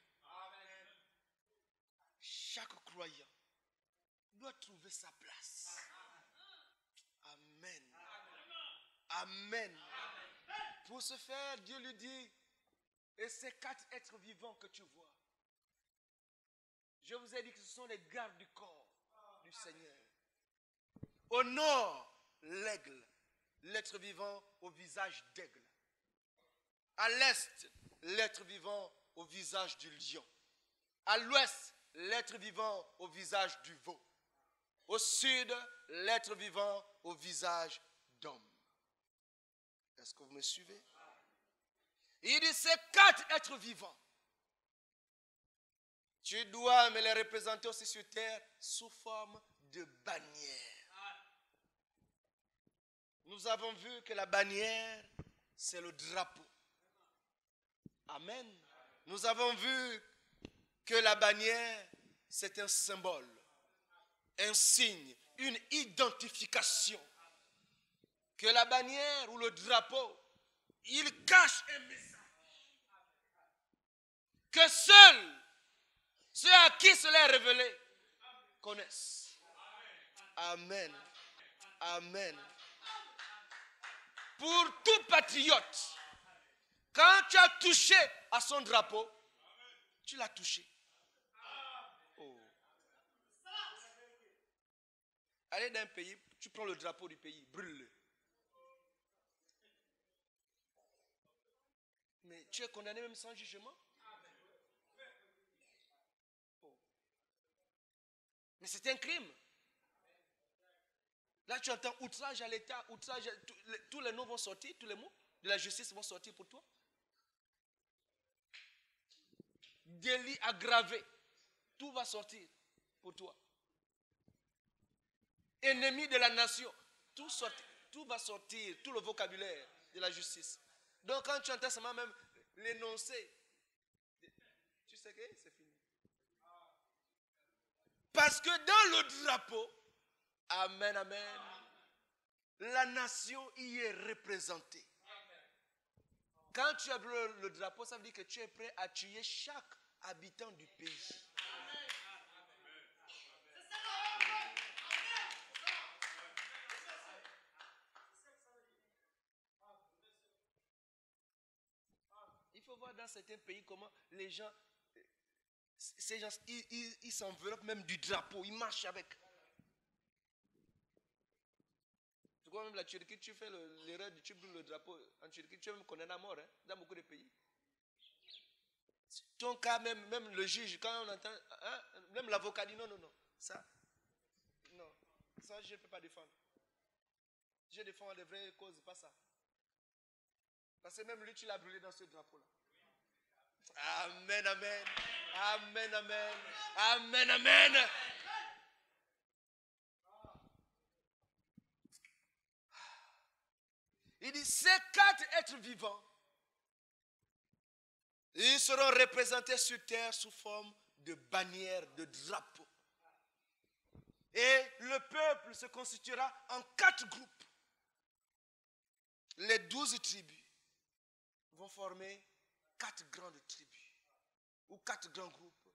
Chaque croyant doit trouver sa place. Amen. Amen. Pour ce faire, Dieu lui dit, et ces 4 êtres vivants que tu vois, je vous ai dit que ce sont les gardes du corps du Seigneur. Au nord, l'aigle, l'être vivant au visage d'aigle. À l'est, l'être vivant au visage du lion. À l'ouest, l'être vivant au visage du veau. Au sud, l'être vivant au visage d'homme. Est-ce que vous me suivez? Il dit, ces 4 êtres vivants, tu dois me les représenter aussi sur terre sous forme de bannière. Nous avons vu que la bannière, c'est le drapeau. Amen. Nous avons vu que la bannière, c'est un symbole, un signe, une identification. Que la bannière ou le drapeau, il cache un message. Que seuls ceux à qui cela est révélé connaissent. Amen. Amen. Pour tout patriote, quand tu as touché à son drapeau, tu l'as touché. Oh. Allez dans un pays, tu prends le drapeau du pays, brûle-le. Mais tu es condamné même sans jugement. Oh. Mais c'est un crime. Là, tu entends outrage à l'État, outrage, tous les noms vont sortir, tous les mots de la justice vont sortir pour toi. Délit aggravé, tout va sortir pour toi. Ennemi de la nation, tout va sortir, tout le vocabulaire de la justice. Donc quand tu entends seulement même l'énoncé, tu sais que c'est fini. Parce que dans le drapeau, amen, amen, la nation y est représentée. Quand tu as le drapeau, ça veut dire que tu es prêt à tuer chaque habitant du pays. Il faut voir dans certains pays comment les gens, ces gens, ils s'enveloppent même du drapeau, ils marchent avec. Tu vois même la Turquie, tu fais l'erreur de tu brûles le drapeau en Turquie, tu es même condamné à mort, hein, dans beaucoup de pays. Ton cas, même le juge, quand on entend, hein, même l'avocat dit non, ça, je ne peux pas défendre. Je défends les vraies causes, pas ça. Parce que même lui, tu l'as brûlé dans ce drapeau-là. Amen, amen. Amen, amen. Amen, amen. Il dit, ces 4 êtres vivants, ils seront représentés sur terre sous forme de bannières, de drapeaux. Et le peuple se constituera en 4 groupes. Les 12 tribus vont former 4 grandes tribus ou 4 grands groupes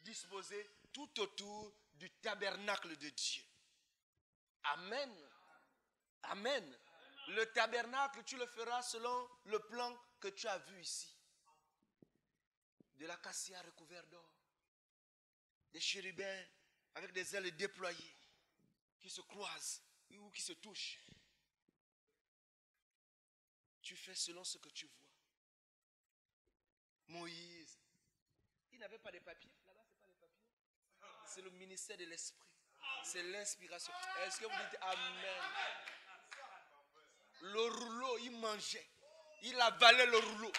disposés tout autour du tabernacle de Dieu. Amen. Amen. Le tabernacle, tu le feras selon le plan que tu as vu ici. De l'acacia recouvert d'or. Des chérubins avec des ailes déployées qui se croisent ou qui se touchent. Tu fais selon ce que tu vois. Moïse, il n'avait pas de papier. Là-bas, ce n'est pas les papiers. C'est le ministère de l'esprit. C'est l'inspiration. Est-ce que vous dites Amen? Le rouleau, il mangeait. Il avalait le rouleau.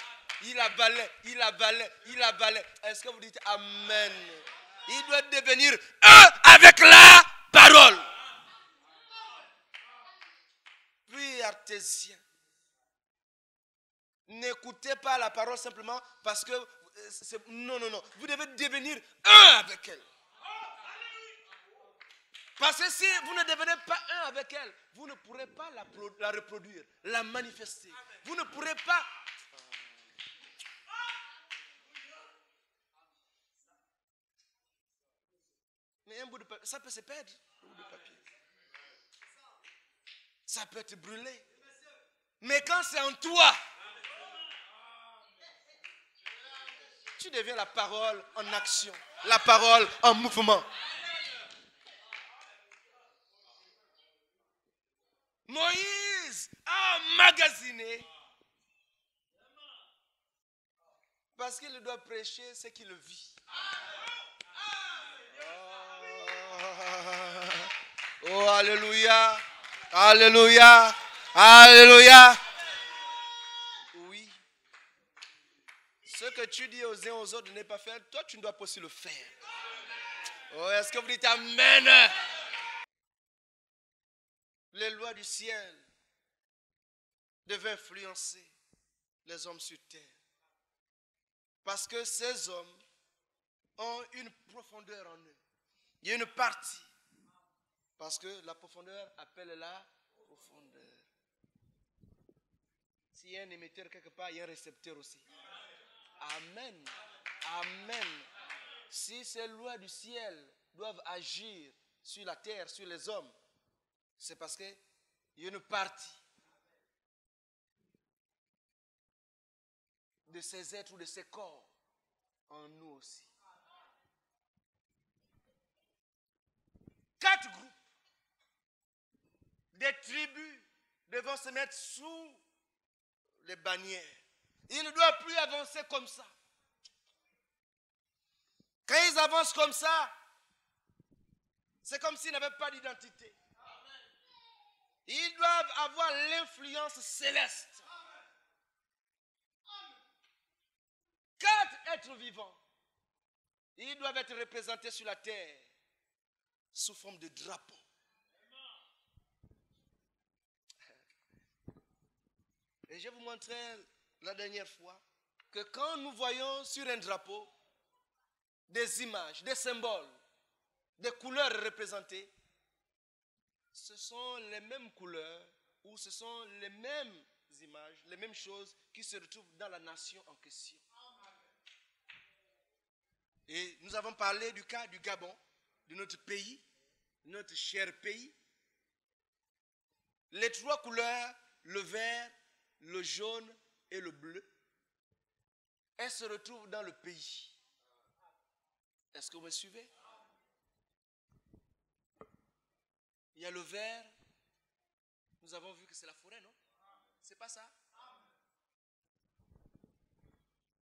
Il avalait. Est-ce que vous dites Amen? Il doit devenir un avec la parole. Puis cartésien. N'écoutez pas la parole simplement parce que... Non. Vous devez devenir un avec elle. Parce que si vous ne devenez pas un avec elle, vous ne pourrez pas la reproduire, la manifester. Vous ne pourrez pas... Mais un bout de papier, ça peut se perdre, un bout de papier. Ça peut être brûlé. Mais quand c'est en toi, tu deviens la parole en action, la parole en mouvement. Moïse a emmagasiné parce qu'il doit prêcher ce qu'il vit. Oh, alléluia, alléluia, alléluia. Oui. Ce que tu dis aux uns aux autres de ne pas faire, toi tu ne dois pas aussi le faire. Oh, est-ce que vous dites amen? Les lois du ciel devaient influencer les hommes sur terre. Parce que ces hommes ont une profondeur en eux. Il y a une partie. Parce que la profondeur appelle la profondeur. S'il y a un émetteur quelque part, il y a un récepteur aussi. Amen. Amen. Si ces lois du ciel doivent agir sur la terre, sur les hommes, c'est parce qu'il y a une partie de ces êtres ou de ces corps en nous aussi. 4 groupes, des tribus devront se mettre sous les bannières. Ils ne doivent plus avancer comme ça. Quand ils avancent comme ça, c'est comme s'ils n'avaient pas d'identité. Ils doivent avoir l'influence céleste. 4 êtres vivants. Ils doivent être représentés sur la terre sous forme de drapeau. Et je vous montrais la dernière fois que quand nous voyons sur un drapeau des images, des symboles, des couleurs représentées, ce sont les mêmes couleurs ou ce sont les mêmes images, les mêmes choses qui se retrouvent dans la nation en question. Et nous avons parlé du cas du Gabon, de notre pays, notre cher pays. Les 3 couleurs, le vert, le jaune et le bleu, elles se retrouvent dans le pays. Est-ce que vous me suivez? Il y a le vert, nous avons vu que c'est la forêt, non? C'est pas ça?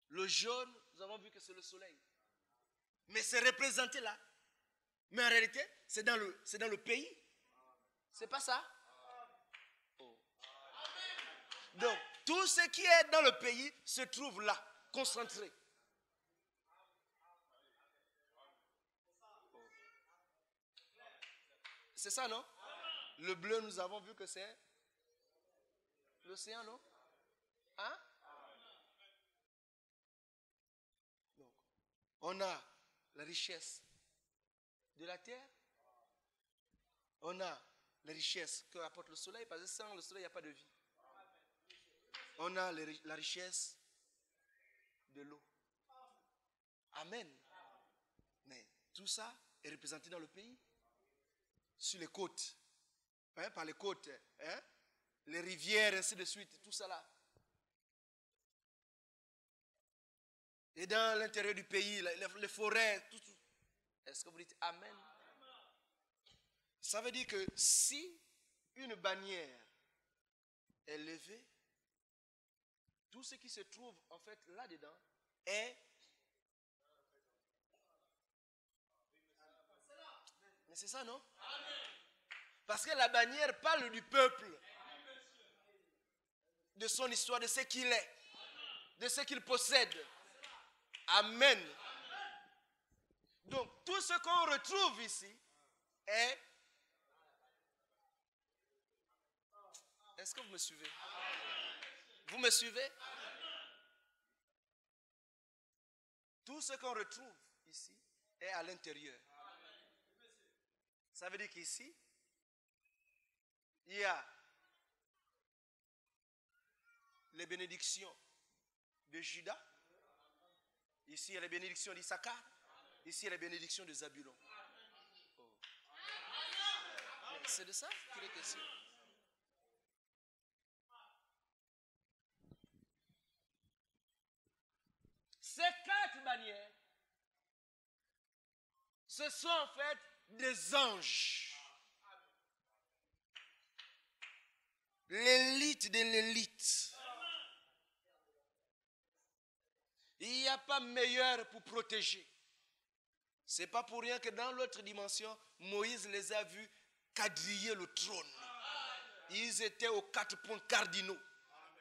Le jaune, nous avons vu que c'est le soleil. Mais c'est représenté là. Mais en réalité, c'est dans le pays. C'est pas ça? Oh. Donc, tout ce qui est dans le pays se trouve là, concentré. C'est ça, non? Le bleu, nous avons vu que c'est l'océan, non? Hein? Donc, on a la richesse de la terre. On a la richesse que apporte le soleil, parce que sans le soleil, il n'y a pas de vie. On a la richesse de l'eau. Amen. Mais tout ça est représenté dans le pays. Sur les côtes. Hein, par les côtes. Hein, les rivières, ainsi de suite. Tout ça là. Et dans l'intérieur du pays, les forêts. Tout. Est-ce que vous dites Amen? Ça veut dire que si une bannière est levée, tout ce qui se trouve en fait là-dedans est... Mais c'est ça, non? Parce que la bannière parle du peuple, de son histoire, de ce qu'il est, de ce qu'il possède. Amen. Donc, tout ce qu'on retrouve ici est Est-ce que vous me suivez? Vous me suivez? Tout ce qu'on retrouve ici est à l'intérieur. Ça veut dire qu'ici, il y a les bénédictions de Judas. Ici, il y a les bénédictions d'Issachar. Ici, il y a les bénédictions de Zabulon. Oh. C'est de ça qu'il est question. Ces 4 bannières, ce sont en fait des anges. L'élite de l'élite. Il n'y a pas meilleur pour protéger. Ce n'est pas pour rien que dans l'autre dimension, Moïse les a vus quadriller le trône. Ils étaient aux 4 points cardinaux.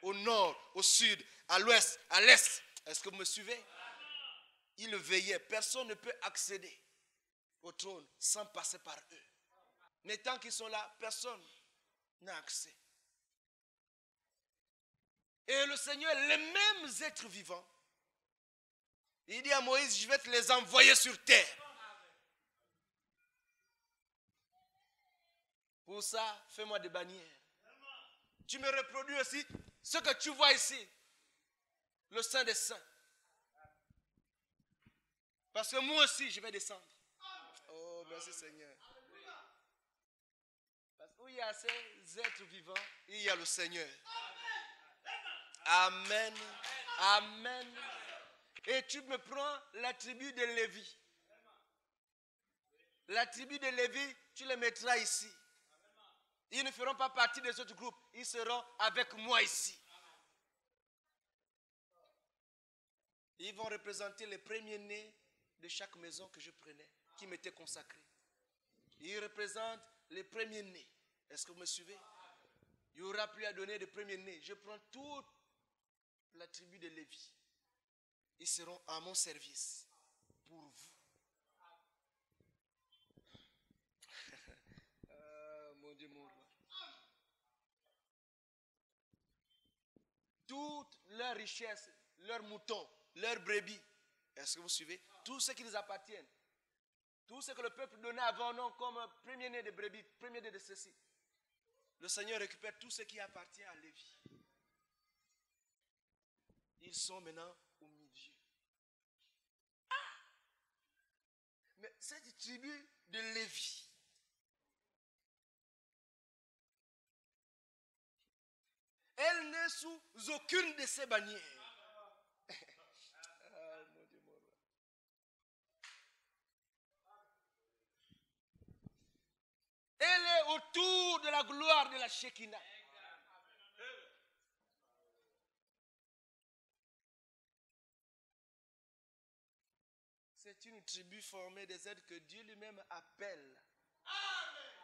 Au nord, au sud, à l'ouest, à l'est. Est-ce que vous me suivez? Ils veillaient. Personne ne peut accéder au trône sans passer par eux. Mais tant qu'ils sont là, personne n'a accès. Et le Seigneur, les mêmes êtres vivants, il dit à Moïse, je vais te les envoyer sur terre. Pour ça, fais-moi des bannières. Tu me reproduis aussi ce que tu vois ici. Le Saint des Saints. Parce que moi aussi, je vais descendre. Oh, merci Seigneur. Parce qu'il y a ces êtres vivants, il y a le Seigneur. Amen. Amen. Et tu me prends la tribu de Lévi. La tribu de Lévi, tu les mettras ici. Ils ne feront pas partie des autres groupes. Ils seront avec moi ici. Ils vont représenter les premiers-nés de chaque maison que je prenais, qui m'était consacrée. Ils représentent les premiers-nés. Est-ce que vous me suivez? Il n'y aura plus à donner de premiers-nés. Je prends toute la tribu de Lévi. Ils seront à mon service pour vous. Mon Dieu, mon roi. Toute leur richesse, leurs moutons, leurs brebis. Est-ce que vous suivez? Tout ce qui nous appartient. Tout ce que le peuple donnait avant nous comme premier-né de brebis, premier-né de ceci. Le Seigneur récupère tout ce qui appartient à Lévi. Ils sont maintenant au milieu. Mais cette tribu de Lévi, elle n'est sous aucune de ces bannières. Ah, mon Dieu, mon roi. Elle est autour de la gloire de la Shekinah. C'est une tribu formée des êtres que Dieu lui-même appelle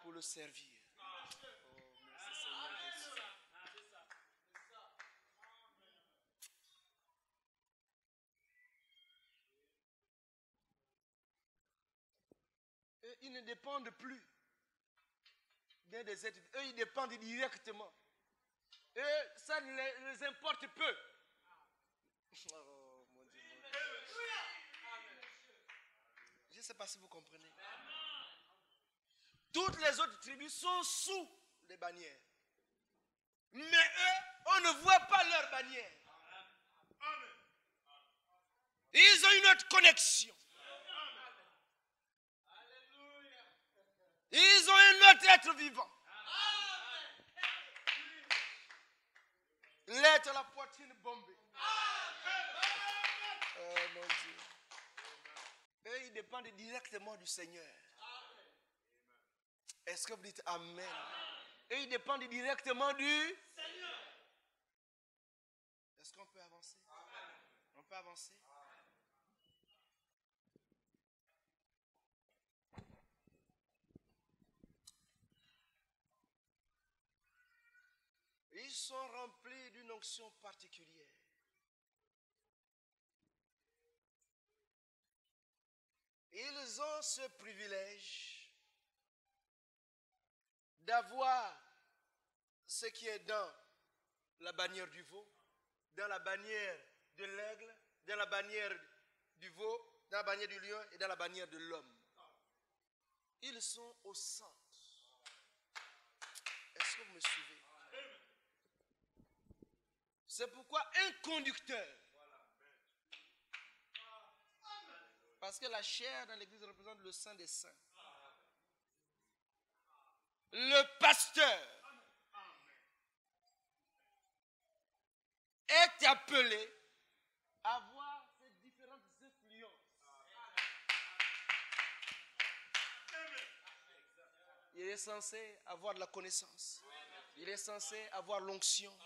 pour le servir. Oh, merci Seigneur Jésus. Et ils ne dépendent plus des êtres. Eux, ils dépendent directement. Eux, ça ne les importe peu. Oh, mon Dieu. Je ne sais pas si vous comprenez. Toutes les autres tribus sont sous les bannières. Mais eux, on ne voit pas leurs bannières. Ils ont une autre connexion. Ils ont un autre être vivant. L'être à la poitrine bombée. Oh mon Dieu. Eux, ils dépendent directement du Seigneur. Est-ce que vous dites Amen? Eux, ils dépendent directement du Seigneur. Est-ce qu'on peut avancer? On peut avancer? Ils sont remplis d'une onction particulière. Ils ont ce privilège d'avoir ce qui est dans la bannière du veau, dans la bannière de l'aigle, dans la bannière du veau, dans la bannière du lion et dans la bannière de l'homme. Ils sont au centre. Est-ce que vous me suivez? C'est pourquoi un conducteur, parce que la chair dans l'église représente le saint des saints. Le pasteur est appelé à voir ces différentes influences. Il est censé avoir de la connaissance. Il est censé avoir l'onction.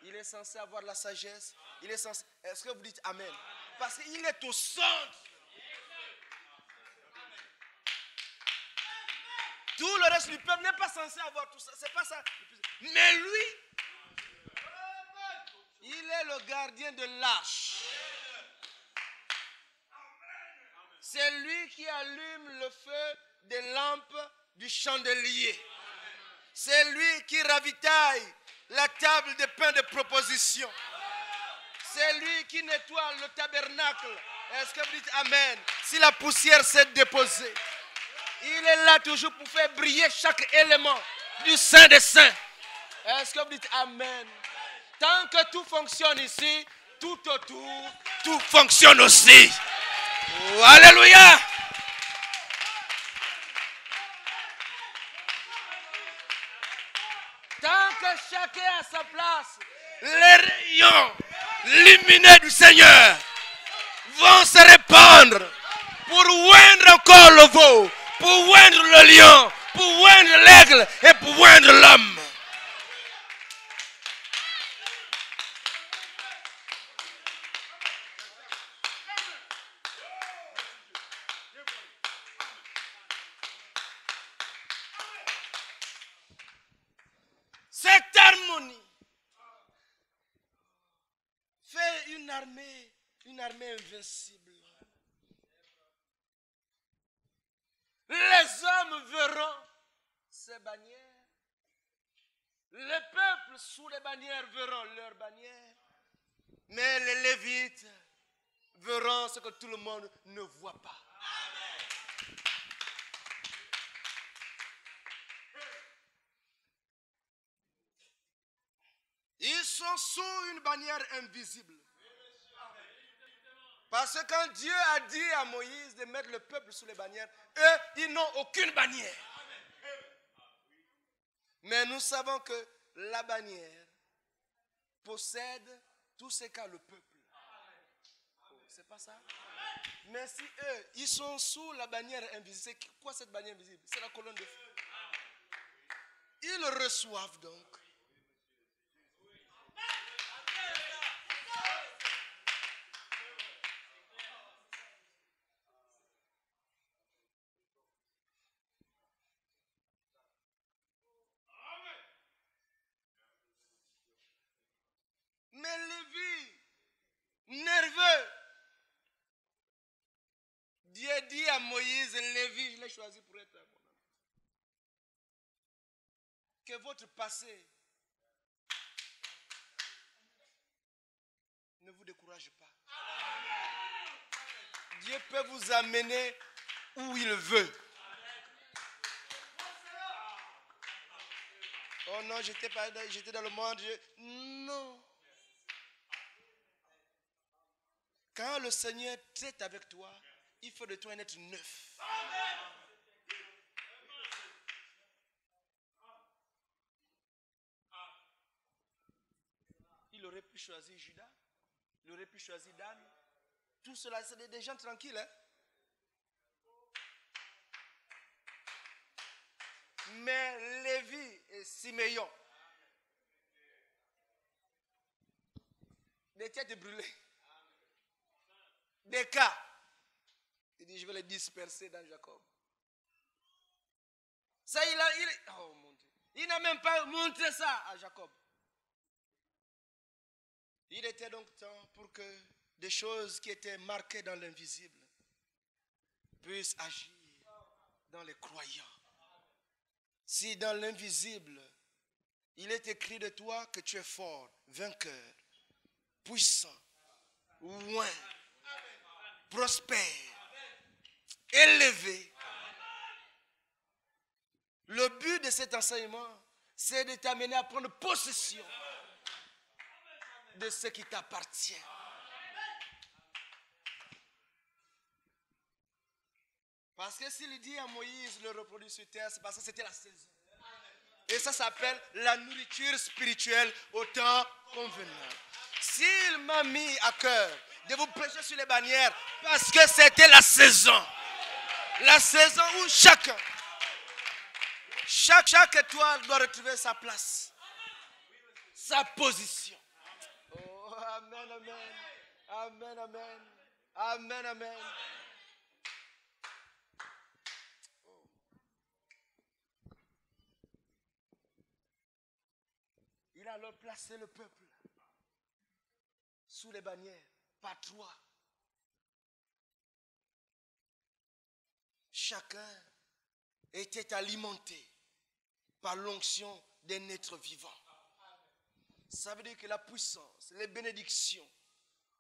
Il est censé avoir de la sagesse. Il est censé... Est-ce que vous dites Amen? Parce qu'il est au centre. Tout le reste du peuple n'est pas censé avoir tout ça. C'est pas ça. Mais lui, il est le gardien de l'arche. C'est lui qui allume le feu des lampes du chandelier. C'est lui qui ravitaille la table de pain de proposition. C'est lui qui nettoie le tabernacle. Est-ce que vous dites Amen? Si la poussière s'est déposée, il est là toujours pour faire briller chaque élément du Saint des Saints. Est-ce que vous dites Amen? Tant que tout fonctionne ici, tout autour, tout fonctionne aussi. Oh, alléluia! Tant que chacun est à sa place, les rayons lumineux du Seigneur vont se répandre pour oindre encore le veau, pour oindre le lion, pour oindre l'aigle et pour oindre l'homme. Cette harmonie fait une armée invincible. Les hommes verront ces bannières. Les peuples sous les bannières verront leurs bannières. Mais les Lévites verront ce que tout le monde ne voit pas. Ils sont sous une bannière invisible. Parce que quand Dieu a dit à Moïse de mettre le peuple sous les bannières, eux, ils n'ont aucune bannière. Mais nous savons que la bannière possède tout ce qu'a le peuple. Oh, c'est pas ça? Mais si eux, ils sont sous la bannière invisible, c'est quoi cette bannière invisible? C'est la colonne de feu. Ils reçoivent donc. Mais Lévi, nerveux, Dieu dit à Moïse, Lévi, je l'ai choisi pour être mon ami. Que votre passé ne vous décourage pas. Dieu peut vous amener où il veut. Oh non, j'étais dans le monde. Non. Quand le Seigneur traite avec toi, il faut de toi un être neuf. Il aurait pu choisir Judas, il aurait pu choisir Dan. Tout cela, c'est des gens tranquilles. Hein? Mais Lévi et Siméon, des têtes brûlées, des cas. Il dit, je vais les disperser dans Jacob. Ça, oh mon Dieu. Il n'a même pas montré ça à Jacob. Il était donc temps pour que des choses qui étaient marquées dans l'invisible puissent agir dans les croyants. Si dans l'invisible, Il est écrit de toi que tu es fort, vainqueur, puissant, loin, prospère, élevé. Le but de cet enseignement, c'est de t'amener à prendre possession de ce qui t'appartient. Parce que s'il dit à Moïse le reproduire sur terre, c'est parce que c'était la saison. Et ça s'appelle la nourriture spirituelle au temps convenable. S'il m'a mis à cœur de vous prêcher sur les bannières, parce que c'était la saison. La saison où chaque étoile doit retrouver sa place, sa position. Oh, amen, amen. Amen, amen. Amen, amen. Il a alors placé le peuple sous les bannières, par trois. Chacun était alimenté par l'onction d'un être vivant. Ça veut dire que la puissance, les bénédictions,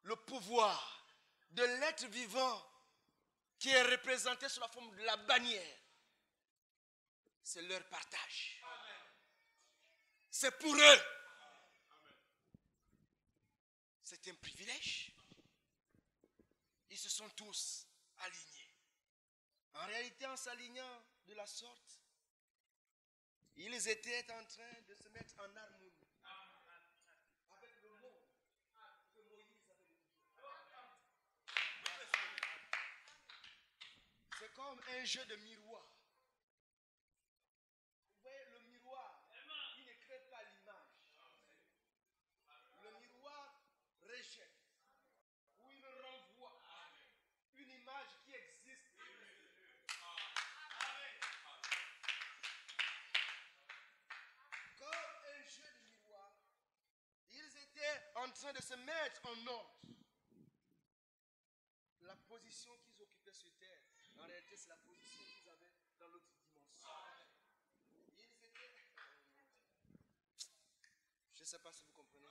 le pouvoir de l'être vivant qui est représenté sous la forme de la bannière, c'est leur partage. C'est pour eux. C'est un privilège. Ils se sont tous alignés. En réalité, en s'alignant de la sorte, ils étaient en train de se mettre en harmonie avec le monde que Moïse avait dédié. C'est comme un jeu de miroir. Vous voyez, le miroir, il ne crée pas l'image. Le miroir rejette ou il renvoie une image qui existe. Comme un jeu de miroir, ils étaient en train de se mettre en ordre. La position qu'ils occupaient sur terre, en réalité, c'est la position qu'ils avaient dans l'autre dimension. Ils étaient... Je ne sais pas si vous comprenez.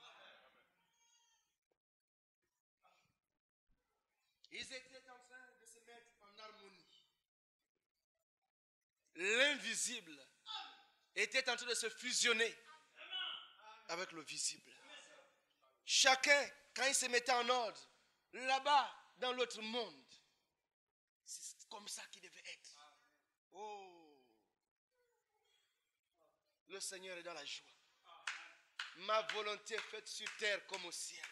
Ils étaient en train de se mettre en harmonie. L'invisible était en train de se fusionner avec le visible. Chacun, quand il se mettait en ordre, là-bas, dans l'autre monde, c'est comme ça qu'il devait être. Oh, le Seigneur est dans la joie. Ma volonté est faite sur terre comme au ciel.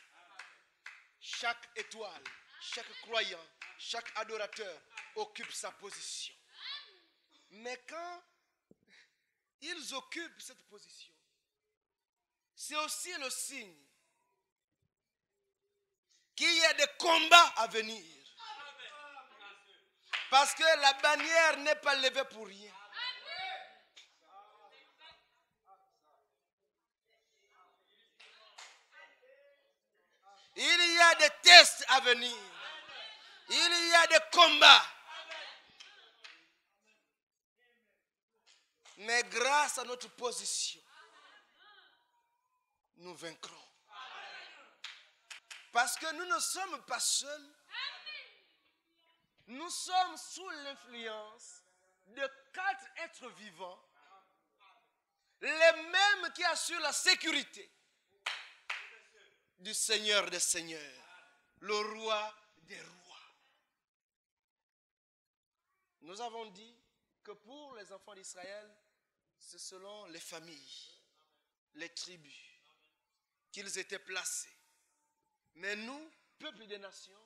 Chaque étoile, chaque croyant, chaque adorateur occupe sa position. Mais quand ils occupent cette position, c'est aussi le signe qu'il y a des combats à venir. Parce que la bannière n'est pas levée pour rien. Il y a des tests à venir. Il y a des combats. Mais grâce à notre position, nous vaincrons. Parce que nous ne sommes pas seuls. Nous sommes sous l'influence de 4 êtres vivants, les mêmes qui assurent la sécurité du Seigneur des Seigneurs, le Roi des Rois. Nous avons dit que pour les enfants d'Israël, c'est selon les familles, les tribus, qu'ils étaient placés. Mais nous, peuple des nations,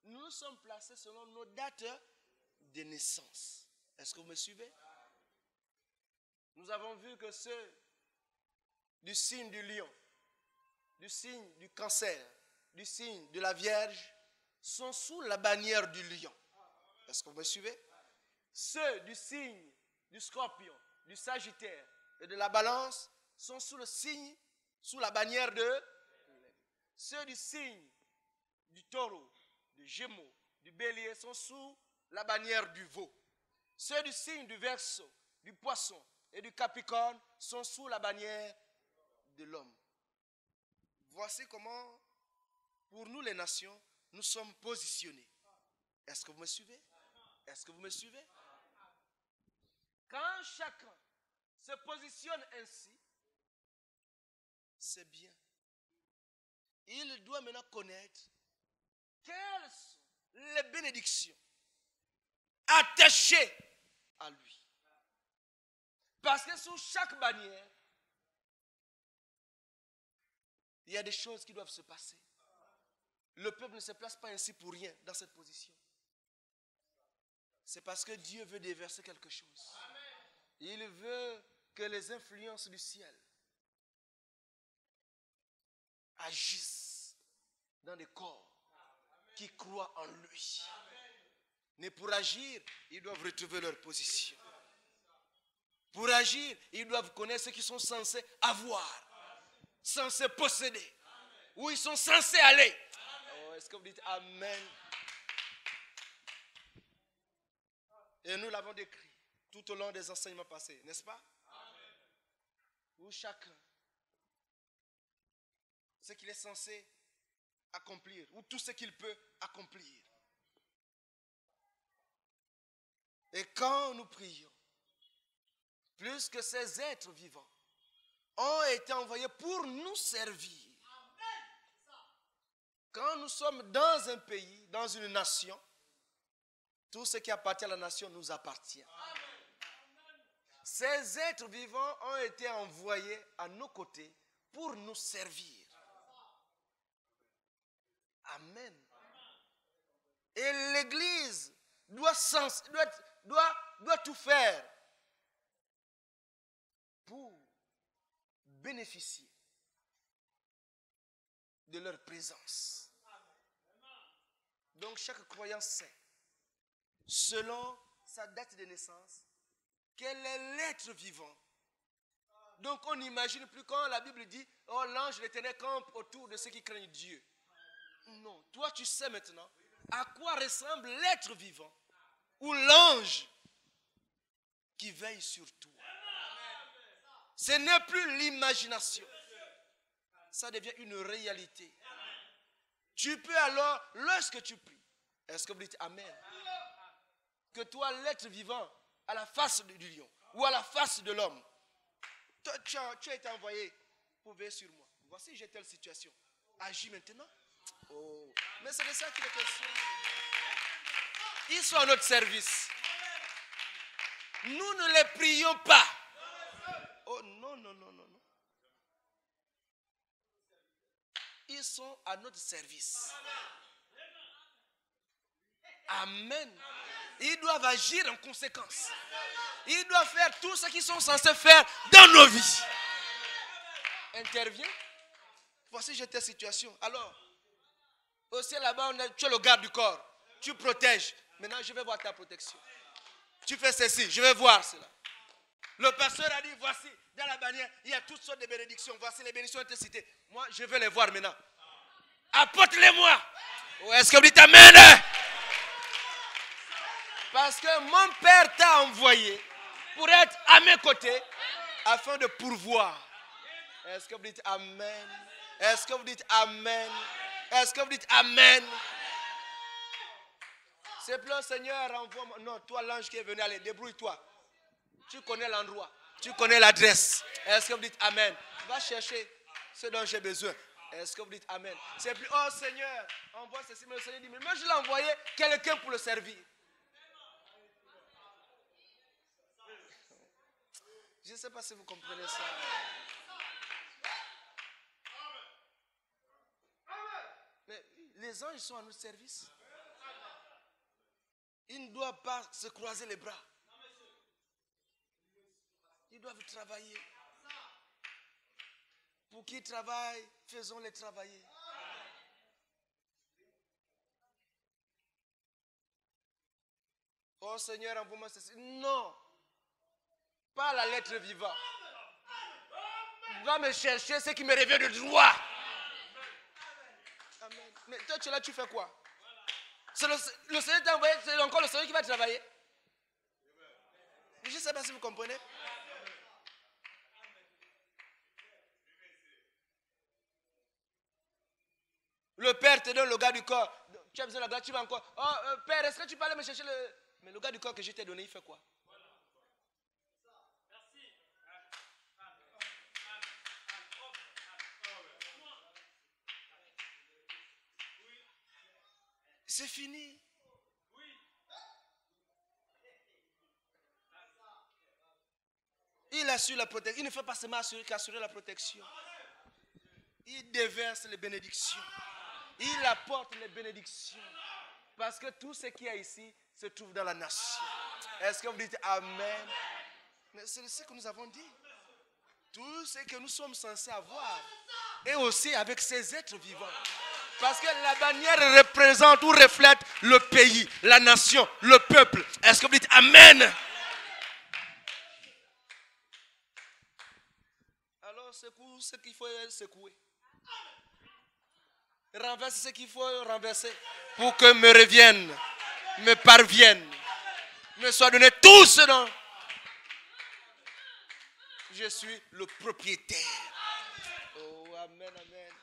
nous sommes placés selon nos dates de naissance. Est-ce que vous me suivez? Nous avons vu que ceux du signe du lion, du signe du cancer, du signe de la Vierge, sont sous la bannière du lion. Est-ce que vous me suivez? Ceux du signe du scorpion, du sagittaire et de la balance sont sous le signe, sous la bannière de... Ceux du signe du taureau, du gémeaux, du bélier sont sous la bannière du veau. Ceux du signe du verseau, du poisson et du capricorne sont sous la bannière de l'homme. Voici comment, pour nous les nations, nous sommes positionnés. Est-ce que vous me suivez? Est-ce que vous me suivez? Quand chacun se positionne ainsi, c'est bien. Il doit maintenant connaître quelles sont les bénédictions attachées à lui. Parce que sous chaque bannière, il y a des choses qui doivent se passer. Le peuple ne se place pas ainsi pour rien dans cette position. C'est parce que Dieu veut déverser quelque chose. Il veut que les influences du ciel agissent dans des corps qui croient en lui. Mais pour agir, ils doivent retrouver leur position. Pour agir, ils doivent connaître ce qu'ils sont censés avoir, censés posséder, où ils sont censés aller. Oh, est-ce que vous dites Amen? Et nous l'avons décrit tout au long des enseignements passés, n'est-ce pas? Où chacun, ce qu'il est censé accomplir, ou tout ce qu'il peut accomplir. Et quand nous prions, plus que ces êtres vivants ont été envoyés pour nous servir. Quand nous sommes dans un pays, dans une nation, tout ce qui appartient à la nation nous appartient. Ces êtres vivants ont été envoyés à nos côtés pour nous servir. Amen. Et l'Église doit tout faire pour bénéficier de leur présence. Donc chaque croyant sait, selon sa date de naissance, quel est l'être vivant. Donc on n'imagine plus quand la Bible dit « Oh, l'ange de l'Éternel campe autour de ceux qui craignent Dieu ». Non, toi tu sais maintenant à quoi ressemble l'être vivant ou l'ange qui veille sur toi. Ce n'est plus l'imagination. Ça devient une réalité. Tu peux alors, lorsque tu pries, est-ce que vous dites Amen? Que toi, l'être vivant, à la face du lion ou à la face de l'homme, tu as été envoyé pour veiller sur moi. Voici, j'ai telle situation. Agis maintenant. Oh. Mais c'est de ça qu'il est question. Ils sont à notre service. Nous ne les prions pas. Oh non, non, non, non, non. Ils sont à notre service. Amen. Ils doivent agir en conséquence. Ils doivent faire tout ce qu'ils sont censés faire dans nos vies. Interviens. Voici j'ai telle situation. Alors, aussi là-bas, tu es le garde du corps. Tu protèges. Maintenant, je vais voir ta protection. Tu fais ceci, je vais voir cela. Le pasteur a dit, voici, dans la bannière, il y a toutes sortes de bénédictions. Voici les bénédictions ont été citées. Moi, je vais les voir maintenant. Apporte-les-moi. Oh, est-ce que vous dites Amen? Parce que mon Père t'a envoyé pour être à mes côtés afin de pourvoir. Est-ce que vous dites Amen? Est-ce que vous dites Amen? Est-ce que vous dites Amen? C'est plus Seigneur, renvoie-moi. Non, toi l'ange qui est venu, allez, débrouille-toi. Tu connais l'endroit, tu connais l'adresse. Est-ce que vous dites Amen? Va chercher ce dont j'ai besoin. Est-ce que vous dites Amen? C'est plus, oh Seigneur, envoie ceci. Mais le Seigneur dit, mais moi je l'ai envoyé quelqu'un pour le servir. Je ne sais pas si vous comprenez ça. Mais les anges sont à notre service. Ils ne doivent pas se croiser les bras. Ils doivent travailler. Pour qu'ils travaillent, faisons-les travailler. Oh Seigneur, envoie-moi ceci. Non. Pas la lettre vivante. Va me chercher ce qui me revient de droit. Amen. Mais toi, tu es là, tu fais quoi? C'est le Seigneur t'a envoyé, c'est encore le Seigneur qui va travailler. Je ne sais pas si vous comprenez. Le père te donne le gars du corps. Tu as besoin de la grâce, tu vas encore. Oh, père, est-ce que tu peux aller me chercher le... Mais le gars du corps que je t'ai donné, il fait quoi? C'est fini. Il assure la protection. Il ne fait pas seulement qu'assurer la protection. Il déverse les bénédictions. Il apporte les bénédictions. Parce que tout ce qu'il y a ici se trouve dans la nation. Est-ce que vous dites Amen? Mais c'est ce que nous avons dit. Tout ce que nous sommes censés avoir. Et aussi avec ces êtres vivants. Parce que la bannière représente ou reflète le pays, la nation, le peuple. Est-ce que vous dites Amen? Alors secoue ce qu'il faut secouer. Renverse ce qu'il faut renverser. Pour que me revienne, me parvienne, me soit donné tout ce dont je suis le propriétaire. Oh, amen, amen.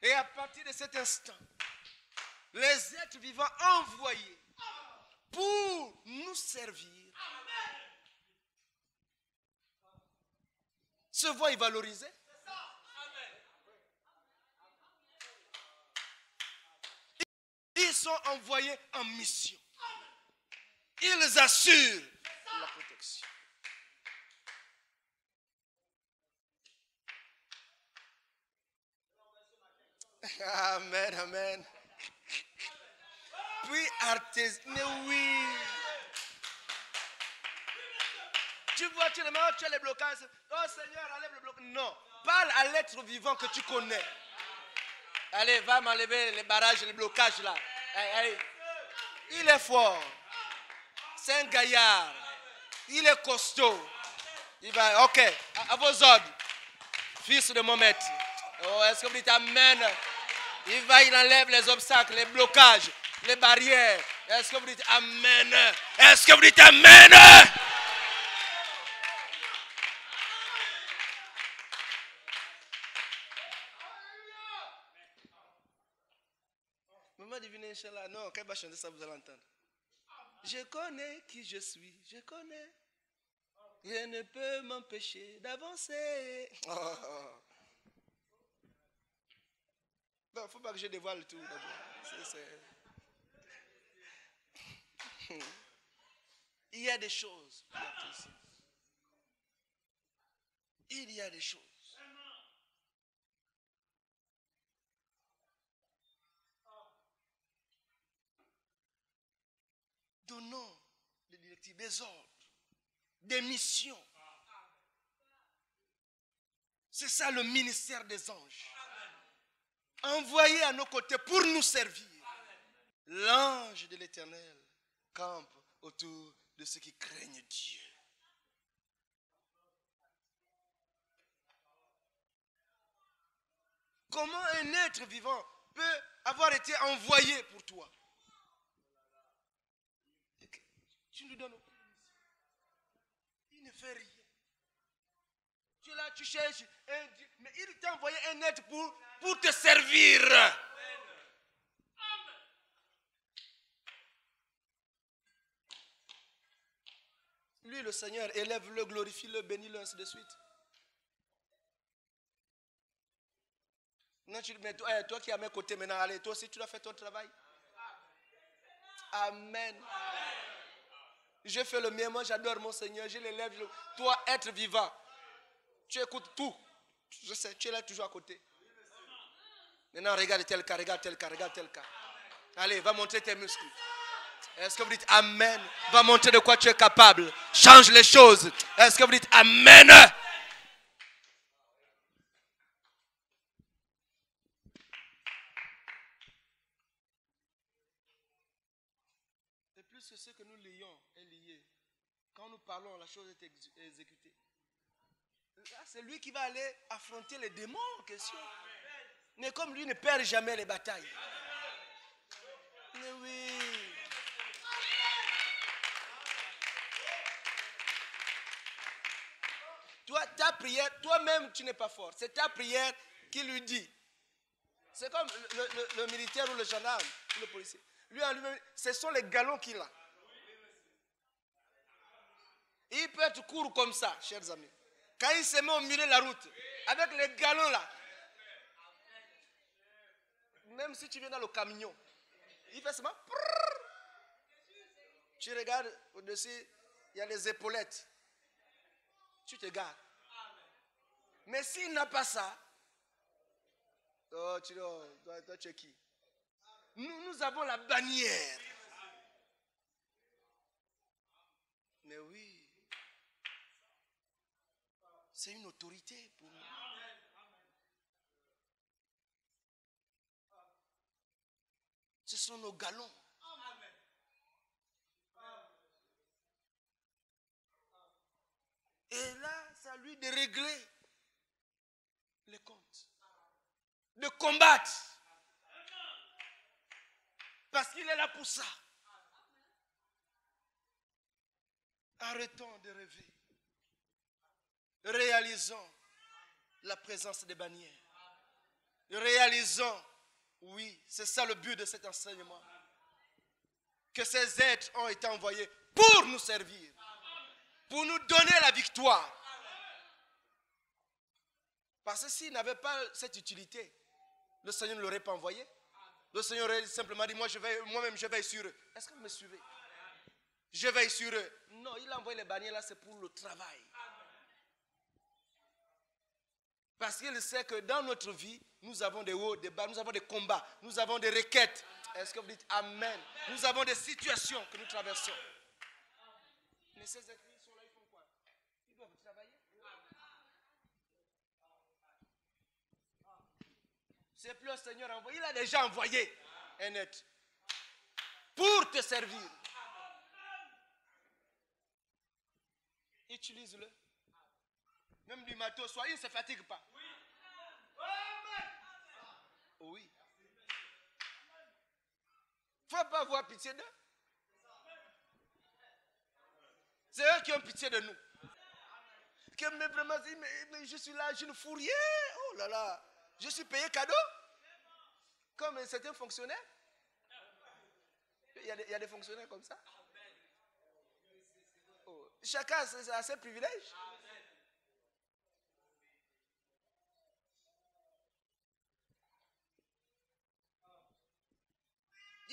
Et à partir de cet instant, les êtres vivants envoyés pour nous servir se voient valorisés. Ils sont envoyés en mission. Ils assurent la protection. Amen, amen. Puis mais oui. Tu vois, tu as les blocages. Oh Seigneur, enlève le blocage. Non, parle à l'être vivant que tu connais. Allez, va m'enlever les barrages, les blocages là. Allez. Il est fort. C'est un gaillard. Il est costaud. Il va, ok, à vos ordres. Fils de mon maître. Oh, est-ce que vous dites Amen? Il enlève les obstacles, les blocages, les barrières. Est-ce que vous dites Amen? Est-ce que vous dites Amen? Maman divine, Inch'Allah. Non, quand elle va chanter ça, vous allez entendre. Je connais qui je suis, je connais. Je ne peux m'empêcher d'avancer. Oh. Il ne faut pas que je dévoile tout d'abord. Il y a des choses. Il y a des choses. Donnons des directives, des ordres, des missions. C'est ça le ministère des anges. Envoyés à nos côtés pour nous servir. L'ange de l'Éternel campe autour de ceux qui craignent Dieu. Comment un être vivant peut avoir été envoyé pour toi? Tu nous donnes aucune mission. Il ne fait rien. Tu es là, tu cherches un Dieu, mais il t'a envoyé un être pour te servir. Lui, le Seigneur, élève-le, glorifie-le, bénis-le, ainsi de suite. Non, mais toi qui es à mes côtés maintenant, allez, toi aussi, tu dois faire ton travail. Amen. Je fais le mien, moi j'adore mon Seigneur, je l'élève. Toi, être vivant, tu écoutes tout. Je sais, tu es là toujours à côté. Maintenant, regarde tel cas, regarde tel cas, regarde tel cas. Allez, va montrer tes muscles. Est-ce que vous dites Amen? Va montrer de quoi tu es capable. Change les choses. Est-ce que vous dites Amen? Et plus que ce que nous lions est lié. Quand nous parlons, la chose est exécutée. C'est lui qui va aller affronter les démons en question. Mais comme lui ne perd jamais les batailles. Mais oui. Toi, ta prière, toi-même, tu n'es pas fort. C'est ta prière qui lui dit. C'est comme le militaire ou le gendarme, ou le policier. Lui, en lui-même, ce sont les galons qu'il a. Il peut être court comme ça, chers amis. Quand il se met au milieu de la route, avec les galons là, même si tu viens dans le camion, il fait seulement. Tu regardes au-dessus, il y a les épaulettes. Tu te gardes. Mais s'il n'a pas ça, oh, toi, tu es qui? Nous avons la bannière. Mais oui, c'est une autorité pour nous. Ce sont nos galons. Et là, c'est à lui de régler les comptes. De combattre. Parce qu'il est là pour ça. Arrêtons de rêver. Réalisons la présence des bannières. Réalisons, oui, c'est ça le but de cet enseignement. Que ces êtres ont été envoyés pour nous servir. Pour nous donner la victoire. Parce que s'il n'avait pas cette utilité, le Seigneur ne l'aurait pas envoyé. Le Seigneur aurait simplement dit, moi-même je veille sur eux. Est-ce que vous me suivez? Je veille sur eux. Non, il a envoyé les bannières là, c'est pour le travail. Parce qu'il sait que dans notre vie, nous avons des hauts, des bas, nous avons des combats, nous avons des requêtes. Est-ce que vous dites Amen? Nous avons des situations que nous traversons. Mais ces êtres sont là, ils font quoi? Ils doivent travailler. C'est plus le Seigneur envoyé. Il a déjà envoyé un être pour te servir. Utilise-le. Même du matin au soir, il ne se fatigue pas. Oui. Il ne faut pas avoir pitié d'eux. C'est eux qui ont pitié de nous. Qui me vraiment dit, mais je suis là, je ne fous rien. Oh là là. Je suis payé cadeau. Comme certains fonctionnaires. Il y a des fonctionnaires comme ça. Oh. Chacun a ses privilèges.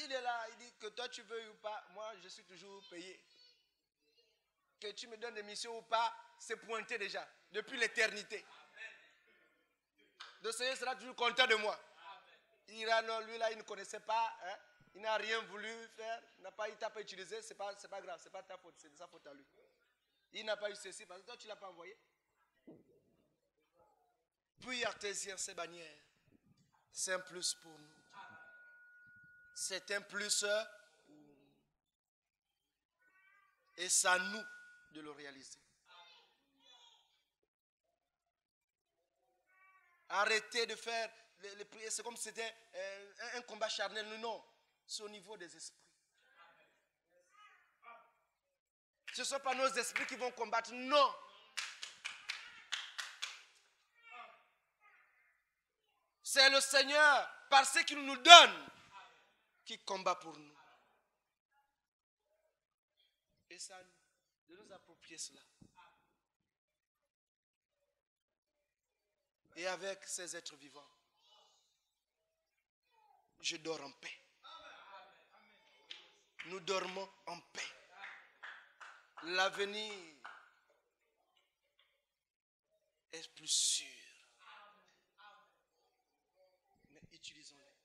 Il est là, il dit que toi tu veux ou pas, moi je suis toujours payé. Que tu me donnes des missions ou pas, c'est pointé déjà, depuis l'éternité. Le Seigneur sera toujours content de moi. Il dira non, lui là il ne connaissait pas, hein, il n'a rien voulu faire, il ne t'a pas utilisé, c'est pas grave, c'est pas ta faute, c'est de sa faute à lui. Il n'a pas eu ceci parce que toi tu ne l'as pas envoyé. Puis artésien, ces bannières, c'est un plus pour nous. C'est un plus pour nous. Et c'est à nous de le réaliser. Arrêtez de faire les prières, c'est comme si c'était un combat charnel. Non, c'est au niveau des esprits. Ce ne sont pas nos esprits qui vont combattre, non. C'est le Seigneur, par ce qu'il nous donne, qui combat pour nous. Et c'est à nous de nous approprier cela. Et avec ces êtres vivants, je dors en paix. Nous dormons en paix. L'avenir est plus sûr. Mais utilisons-les.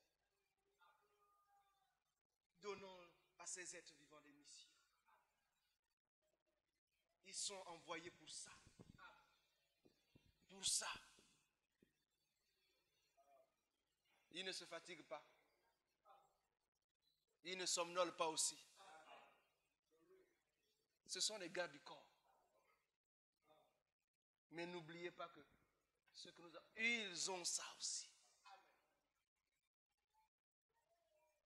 Donnons à ces êtres vivants des missions. Ils sont envoyés pour ça. Pour ça. Ils ne se fatiguent pas. Ils ne somnolent pas aussi. Ce sont les gardes du corps. Mais n'oubliez pas que ce que nous avons, ils ont ça aussi.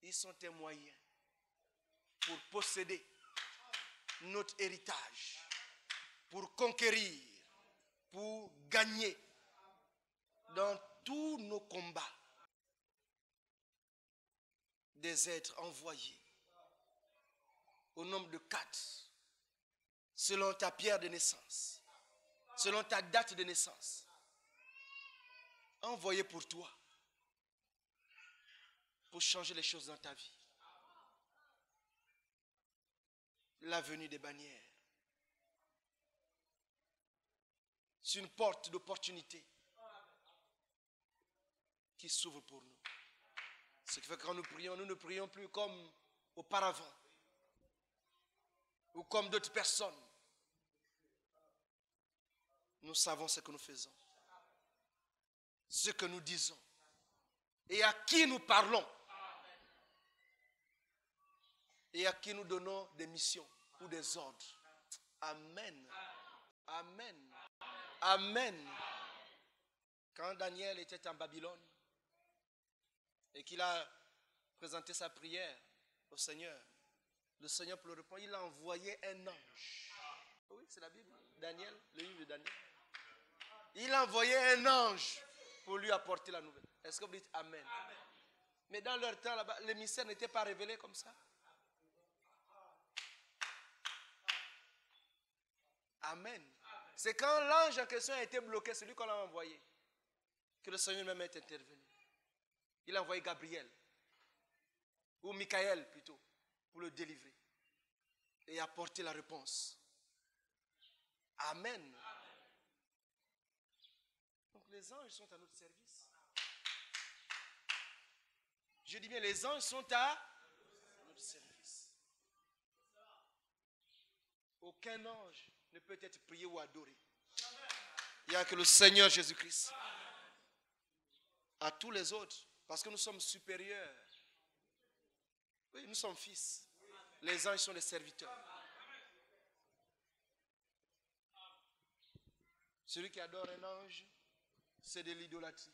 Ils sont tes moyens pour posséder notre héritage, pour conquérir, pour gagner dans tous nos combats. des êtres envoyés au nombre de 4, selon ta pierre de naissance, selon ta date de naissance, envoyés pour toi, pour changer les choses dans ta vie. La venue des bannières, c'est une porte d'opportunité qui s'ouvre pour nous. Ce qui fait que quand nous ne prions plus comme auparavant ou comme d'autres personnes. Nous savons ce que nous faisons, ce que nous disons et à qui nous parlons et à qui nous donnons des missions ou des ordres. Amen. Amen. Amen. Quand Daniel était en Babylone et qu'il a présenté sa prière au Seigneur, le Seigneur pour le répondre, il a envoyé un ange. Oui, c'est la Bible. Daniel, le livre de Daniel. Il a envoyé un ange pour lui apporter la nouvelle. Est-ce que vous dites Amen? Amen. Mais dans leur temps là-bas, les mystères n'étaient pas révélés comme ça. Amen. C'est quand l'ange en question a été bloqué, celui qu'on a envoyé, que le Seigneur même est intervenu. Il a envoyé Gabriel, ou Michael plutôt, pour le délivrer et apporter la réponse. Amen. Donc les anges sont à notre service. Je dis bien, les anges sont à notre service. Aucun ange ne peut être prié ou adoré. Il n'y a que le Seigneur Jésus-Christ. À tous les autres, parce que nous sommes supérieurs. Oui, nous sommes fils. Les anges sont des serviteurs. Celui qui adore un ange, c'est de l'idolâtrie.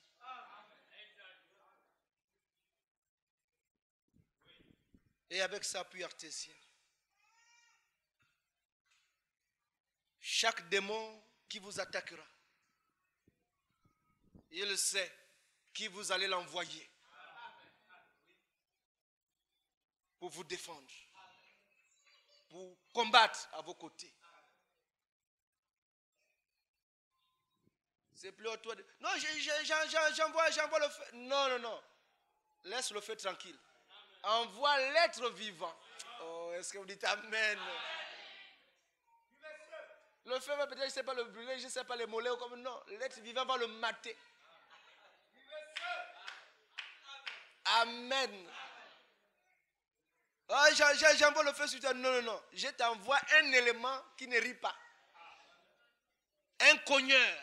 Et avec sa appui artésien, chaque démon qui vous attaquera, il sait qui vous allez l'envoyer pour vous défendre, pour combattre à vos côtés. C'est plus au toi de... Non, j'envoie le feu. Non, non, non. Laisse le feu tranquille. Envoie l'être vivant. Oh, est-ce que vous dites Amen? Le feu va peut-être, je ne sais pas le brûler, je ne sais pas le moller ou comme non. L'être vivant va le mater. Amen. Oh, j'envoie le feu sur toi. Non, non, non. Je t'envoie un élément qui ne rit pas. Un cogneur.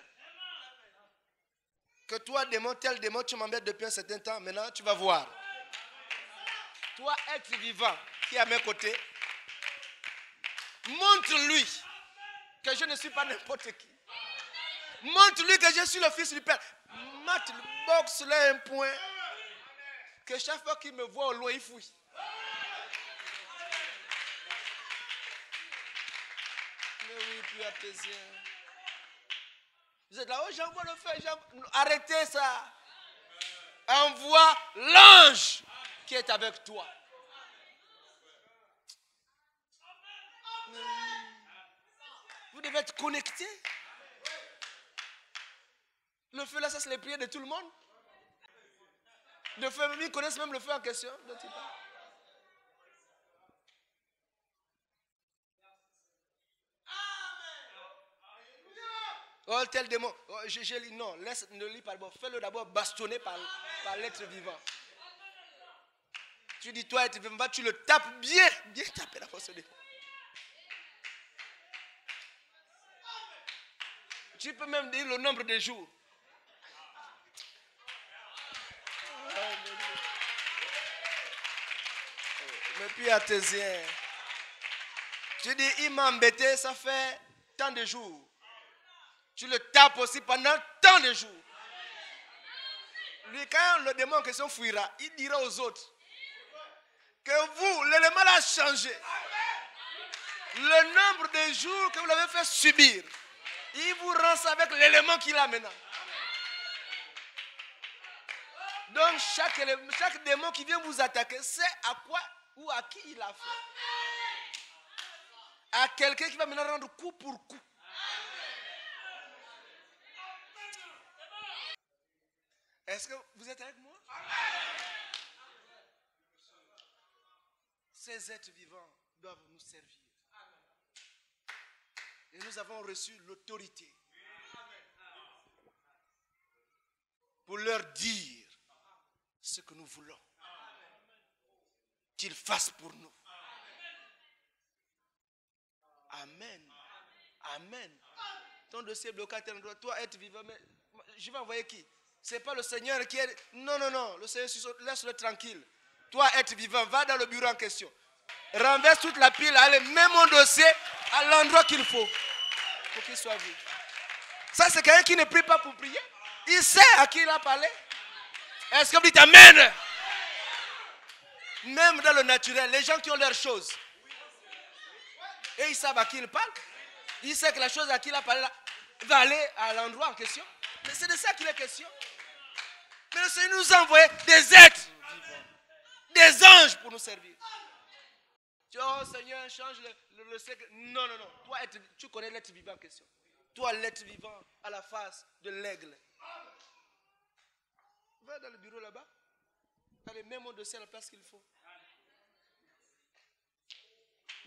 Que toi, démon, tel démon, tu m'embêtes depuis un certain temps. Maintenant, tu vas voir. Toi, être vivant, qui est à mes côtés, montre-lui que je ne suis pas n'importe qui. Montre-lui que je suis le fils du Père. Boxe-le un point. Que chaque fois qu'il me voit au loin, il fouille. Mais oui, puis apaisé. Vous êtes là, oh, j'envoie le feu. Arrêtez ça. Envoie l'ange qui est avec toi. Vous devez être connecté. Le feu là, ça c'est les prières de tout le monde. Le feu, ils connaissent même le feu en question. Oh, tel démon. Oh, je lis, non, ne lis pas d'abord. Fais-le d'abord bastonner par l'être vivant. Tu dis, toi, être vivant, tu le tapes bien taper la force démon. Tu peux même dire le nombre de jours. Mais puis artésien. Tu dis, il m'a embêté, ça fait tant de jours. Tu le tapes aussi pendant tant de jours. Lui, quand le démon en question fuira, il dira aux autres que vous, l'élément a changé. Le nombre de jours que vous l'avez fait subir, il vous rend ça avec l'élément qu'il a maintenant. Donc chaque démon qui vient vous attaquer, c'est à quoi ou à qui il a fait. À quelqu'un qui va maintenant rendre coup pour coup. Est-ce que vous êtes avec moi? Ces êtres vivants doivent nous servir. Et nous avons reçu l'autorité pour leur dire ce que nous voulons qu'ils fassent pour nous. Amen. Amen. Ton dossier est bloqué à tel endroit. Toi, être vivant, mais je vais envoyer qui? Ce n'est pas le Seigneur qui est... Non, non, non. Le Seigneur, laisse-le tranquille. Toi, être vivant, va dans le bureau en question. Renverse toute la pile, allez, mets mon dossier à l'endroit qu'il faut pour qu'il soit vu. Ça, c'est quelqu'un qui ne prie pas pour prier. Il sait à qui il a parlé. Est-ce que vous dites Amen? Même dans le naturel, les gens qui ont leurs choses, et ils savent à qui ils parlent. Il sait que la chose à qui il a parlé là, va aller à l'endroit en question. Mais c'est de ça qu'il est question. Mais le Seigneur nous a envoyé des êtres, des anges pour nous servir. Tu dis, oh Seigneur, change le secret. Non, non, non. Toi, tu connais l'être vivant en question. Toi, l'être vivant à la face de l'aigle. Va dans le bureau là-bas. Allez, mets mon dossier à la place qu'il faut.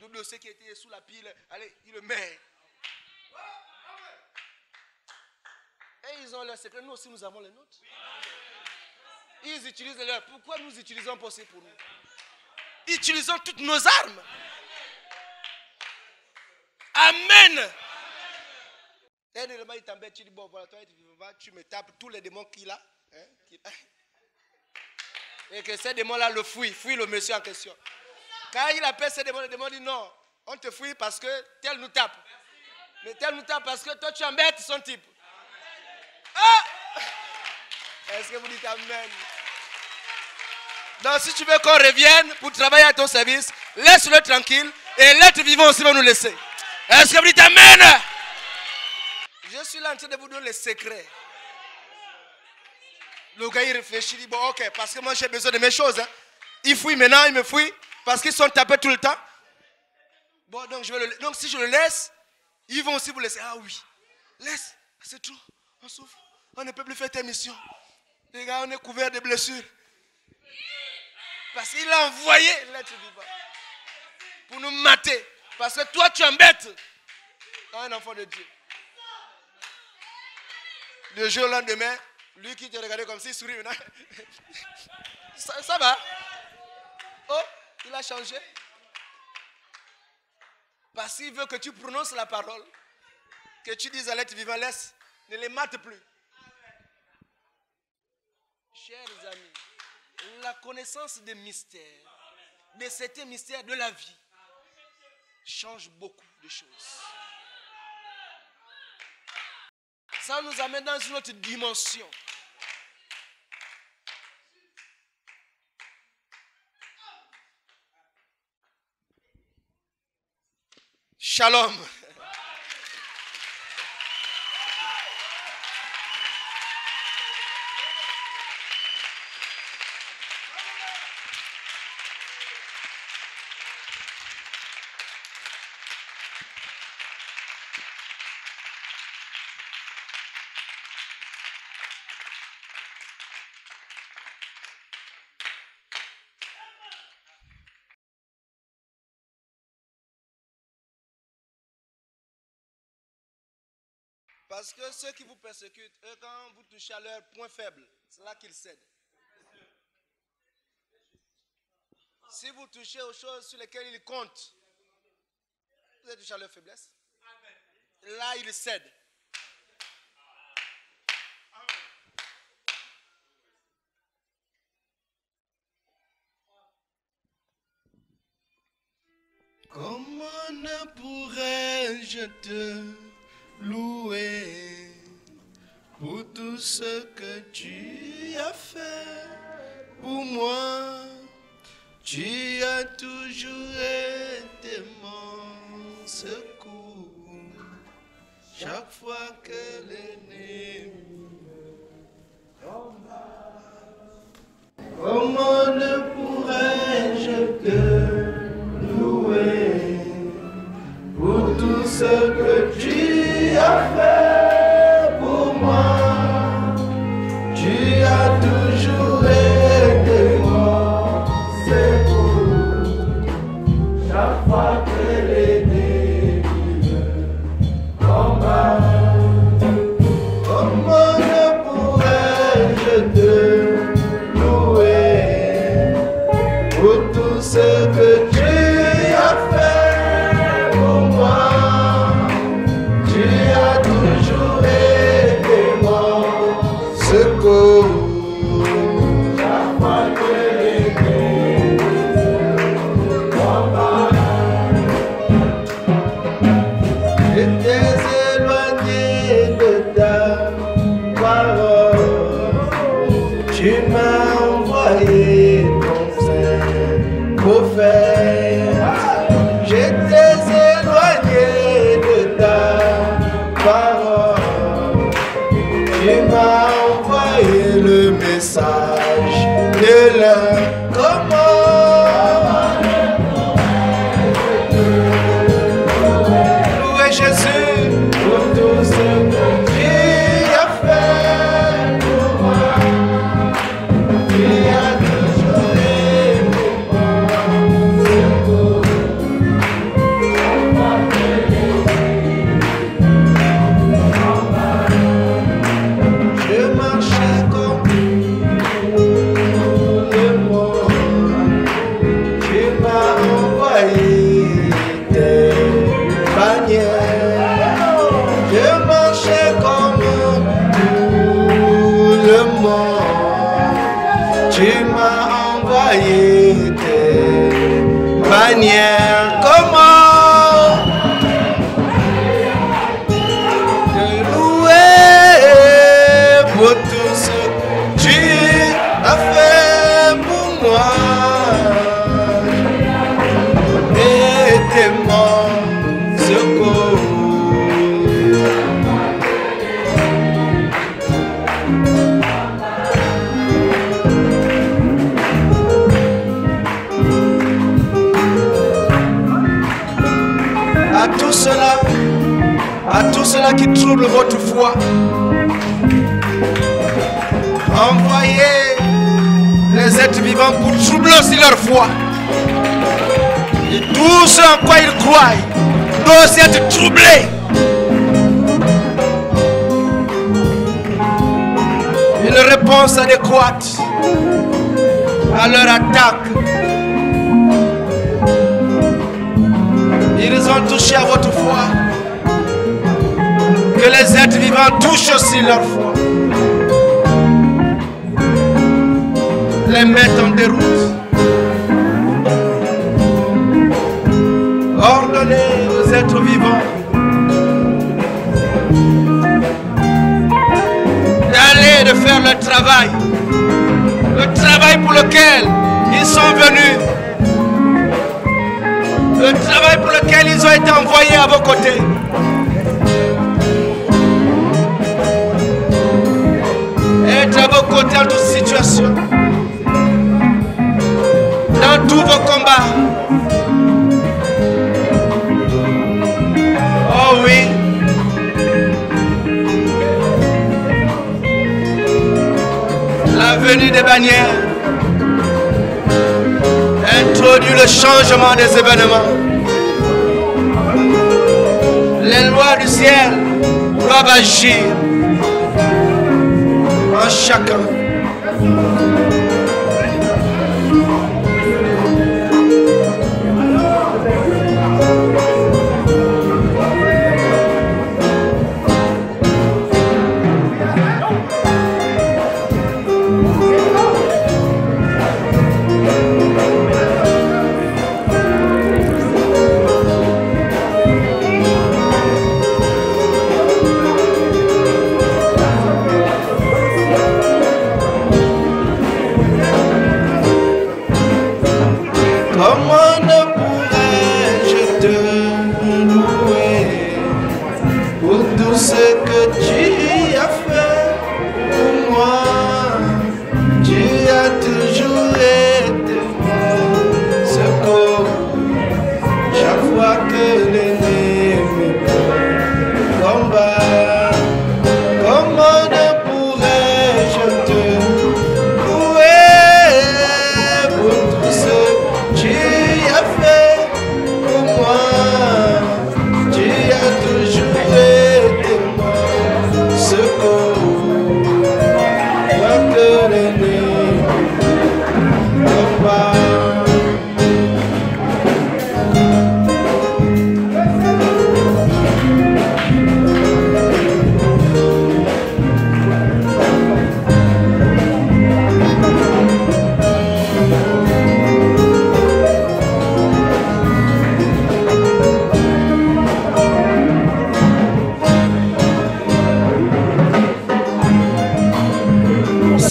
Le dossier qui était sous la pile, allez, il le met. Et ils ont leur secret. Nous aussi, nous avons les nôtres. Ils utilisent leur. Pourquoi nous utilisons pas aussi pour nous? Utilisons toutes nos armes. Amen. Et élément, il t'embête, tu dis, bon, voilà, toi, tu me tapes tous les démons qu'il a. Hein, et que ces démons-là le fouillent le monsieur en question. Quand il appelle ces démons, le démon dit, non, on te fouille parce que tel nous tape. Mais tel nous tape parce que toi, tu embêtes son type. Ah! Est-ce que vous dites Amen? Donc, si tu veux qu'on revienne pour travailler à ton service, laisse-le tranquille et l'être vivant aussi va nous laisser. Est-ce que vous dites Amen? Je suis là en train de vous donner les secrets. Le gars, il réfléchit, il dit, bon, ok, parce que moi, j'ai besoin de mes choses. Hein. Il fouille maintenant, il me fouille, parce qu'ils sont tapés tout le temps. Bon, donc, donc, si je le laisse, ils vont aussi vous laisser. Ah oui, laisse, c'est tout, on souffre. On ne peut plus faire tes missions. Les gars, on est couverts de blessures. Parce qu'il a envoyé l'être vivant pour nous mater. Parce que toi, tu embêtes un enfant de Dieu. Le jour au lendemain, lui qui te regardait comme s'il sourit maintenant. Ça va? Oh, il a changé. Parce qu'il veut que tu prononces la parole. Que tu dises à l'être vivant, laisse, ne les mate plus. Chers amis, la connaissance des mystères, de certains mystères de la vie, change beaucoup de choses. Ça nous amène dans une autre dimension. Shalom. Parce que ceux qui vous persécutent, eux, quand vous touchez à leur point faible, c'est là qu'ils cèdent. Si vous touchez aux choses sur lesquelles ils comptent, vous êtes touché à leur faiblesse. Là, ils cèdent. Comment ne pourrais-je te louer pour tout ce que tu as fait pour moi? Tu as toujours été mon secours. Chaque fois que l'ennemi tomba, Comment ne pourrais-je te louer pour tout ce que tu as fait pour moi? Tu as toujours été mon secours. Chaque fois que l'ennemi me combat, comment ne pourrais-je te louer pour tout ce que tu as fait pour moi? Tu as toujours été mon secours. Chaque fois que l'ennemi me combat, j'étais éloigné de ta parole. Tu m'as envoyé ton saint prophète. J'étais éloigné de ta parole. Tu m'as envoyé le message de l'un. Comment louer Jésus pour tout ce que tu as fait pour moi? Tu as toujours été mon secours. Je marchais comme le monde. Tu m'as envoyé tes bannières. Je marchais comme tout le monde. Tu m'as envoyé tes bannières. Comment te louer pour tout ce que tu as fait pour moi? Et t'es mon secours. À tout cela qui trouble votre foi, envoyez les êtres vivants pour troubler aussi leur foi. Et tout ce en quoi ils croient doit aussi être troublé. Une réponse adéquate à leur attaque. Ils ont touché à votre foi. Que les êtres vivants touchent aussi leur foi. Les mettent en déroute. Ordonnez aux êtres vivants d'aller de faire le travail pour lequel ils sont venus, le travail pour lequel ils ont été envoyés à vos côtés. Être à vos côtés en toute situation, dans tous vos combats. Oh oui. La venue des bannières introduit le changement des événements. Les lois du ciel doivent agir en chacun. Tu as toujours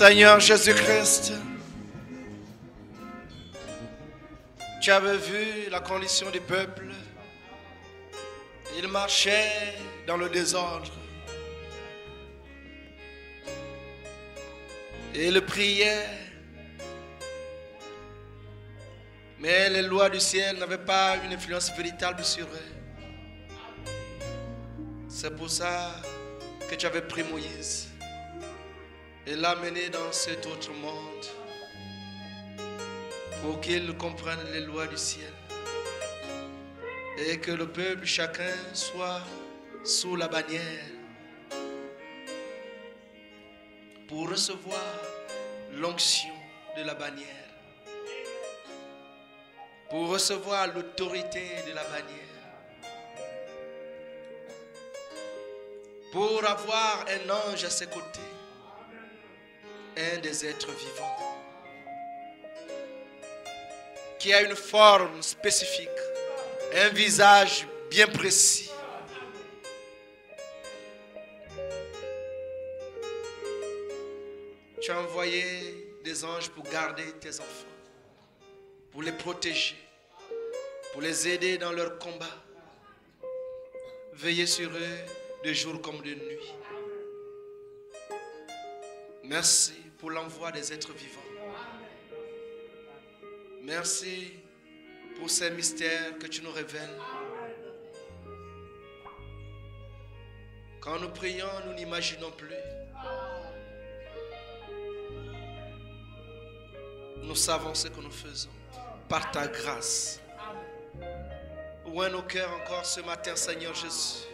Seigneur Jésus-Christ, tu avais vu la condition du peuple. Il marchait dans le désordre. Et il priait. Mais les lois du ciel n'avaient pas une influence véritable sur eux. C'est pour ça que tu avais pris Moïse et l'as mené dans cet autre monde pour qu'il comprenne les lois du ciel et que le peuple, chacun, soit sous la bannière pour recevoir l'onction de la bannière, pour recevoir l'autorité de la bannière, pour avoir un ange à ses côtés, un des êtres vivants, qui a une forme spécifique, un visage bien précis. Tu as envoyé des anges pour garder tes enfants, pour les protéger, pour les aider dans leur combat. Veiller sur eux de jour comme de nuit. Merci pour l'envoi des êtres vivants. Merci pour ces mystères que tu nous révèles. Quand nous prions, nous n'imaginons plus. Nous savons ce que nous faisons par ta grâce. Ouvre nos cœurs encore ce matin, Seigneur Jésus.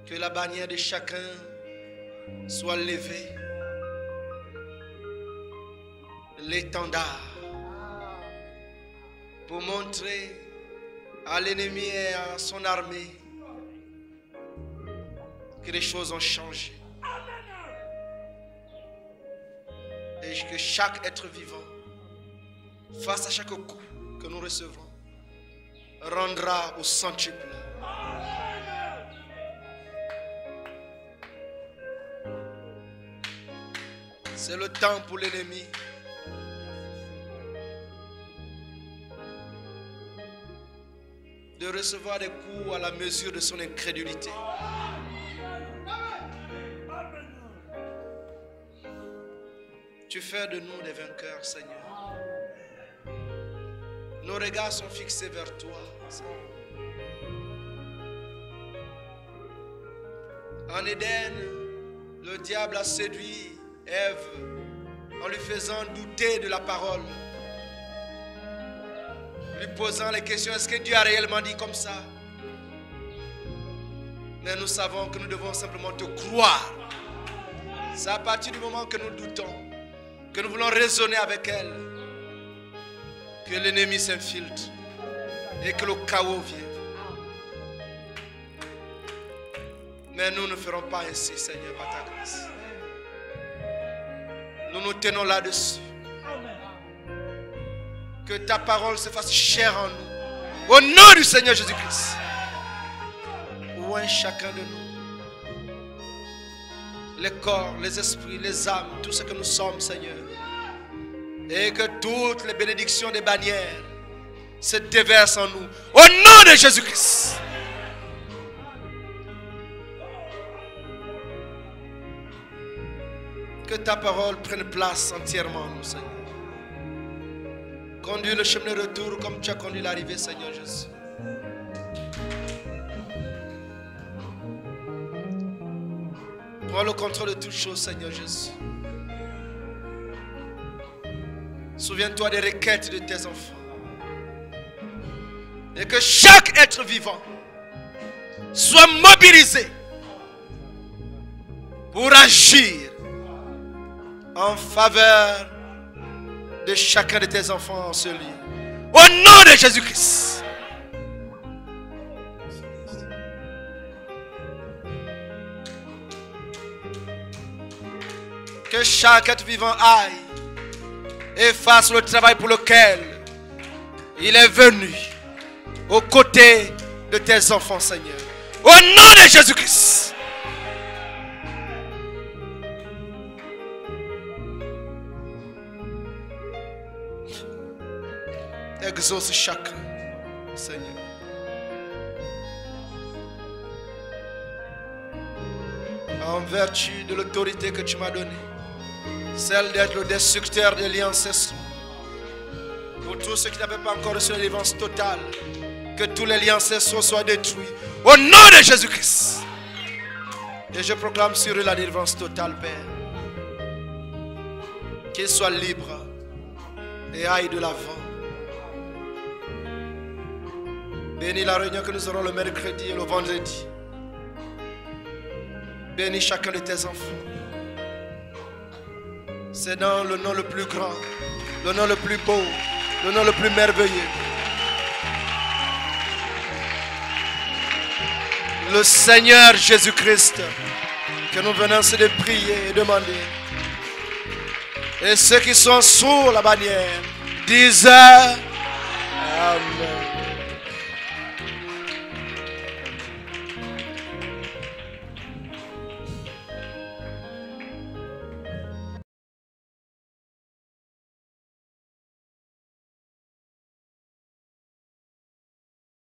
Que la bannière de chacun soit levée. L'étendard. Pour montrer à l'ennemi et à son armée que les choses ont changé. Et que chaque être vivant, face à chaque coup que nous recevons, rendra au centuple. C'est le temps pour l'ennemi de recevoir des coups à la mesure de son incrédulité. Tu fais de nous des vainqueurs, Seigneur. Nos regards sont fixés vers toi, Seigneur. En Éden, le diable a séduit Ève en lui faisant douter de la parole, lui posant les questions, est-ce que Dieu a réellement dit comme ça? Mais nous savons que nous devons simplement te croire. C'est à partir du moment que nous doutons, que nous voulons raisonner avec elle, que l'ennemi s'infiltre et que le chaos vient. Mais nous ne ferons pas ainsi, Seigneur, par ta grâce. Nous nous tenons là-dessus. Que ta parole se fasse chair en nous. Au nom du Seigneur Jésus-Christ. Oint chacun de nous. Les corps, les esprits, les âmes, tout ce que nous sommes, Seigneur. Et que toutes les bénédictions des bannières se déversent en nous. Au nom de Jésus-Christ. Que ta parole prenne place entièrement en nous, Seigneur. Conduis le chemin de retour comme tu as conduit l'arrivée, Seigneur Jésus. Prends le contrôle de toutes choses, Seigneur Jésus. Souviens-toi des requêtes de tes enfants. Et que chaque être vivant soit mobilisé pour agir en faveur de chacun de tes enfants en ce lieu. Au nom de Jésus-Christ. Que chaque être vivant aille et fasse le travail pour lequel il est venu aux côtés de tes enfants, Seigneur. Au nom de Jésus-Christ. Exauce chacun, Seigneur. En vertu de l'autorité que tu m'as donnée, celle d'être le destructeur des liens ancestraux. Pour tous ceux qui n'avaient pas encore reçu la délivrance totale, que tous les liens ancestraux soient détruits. Au nom de Jésus-Christ. Et je proclame sur eux la délivrance totale, Père. Qu'ils soient libres et aillent de l'avant. Bénis la réunion que nous aurons le mercredi et le vendredi. Bénis chacun de tes enfants. C'est dans le nom le plus grand, le nom le plus beau, le nom le plus merveilleux. Le Seigneur Jésus-Christ, que nous venons de prier et demander. Et ceux qui sont sous la bannière disent Amen.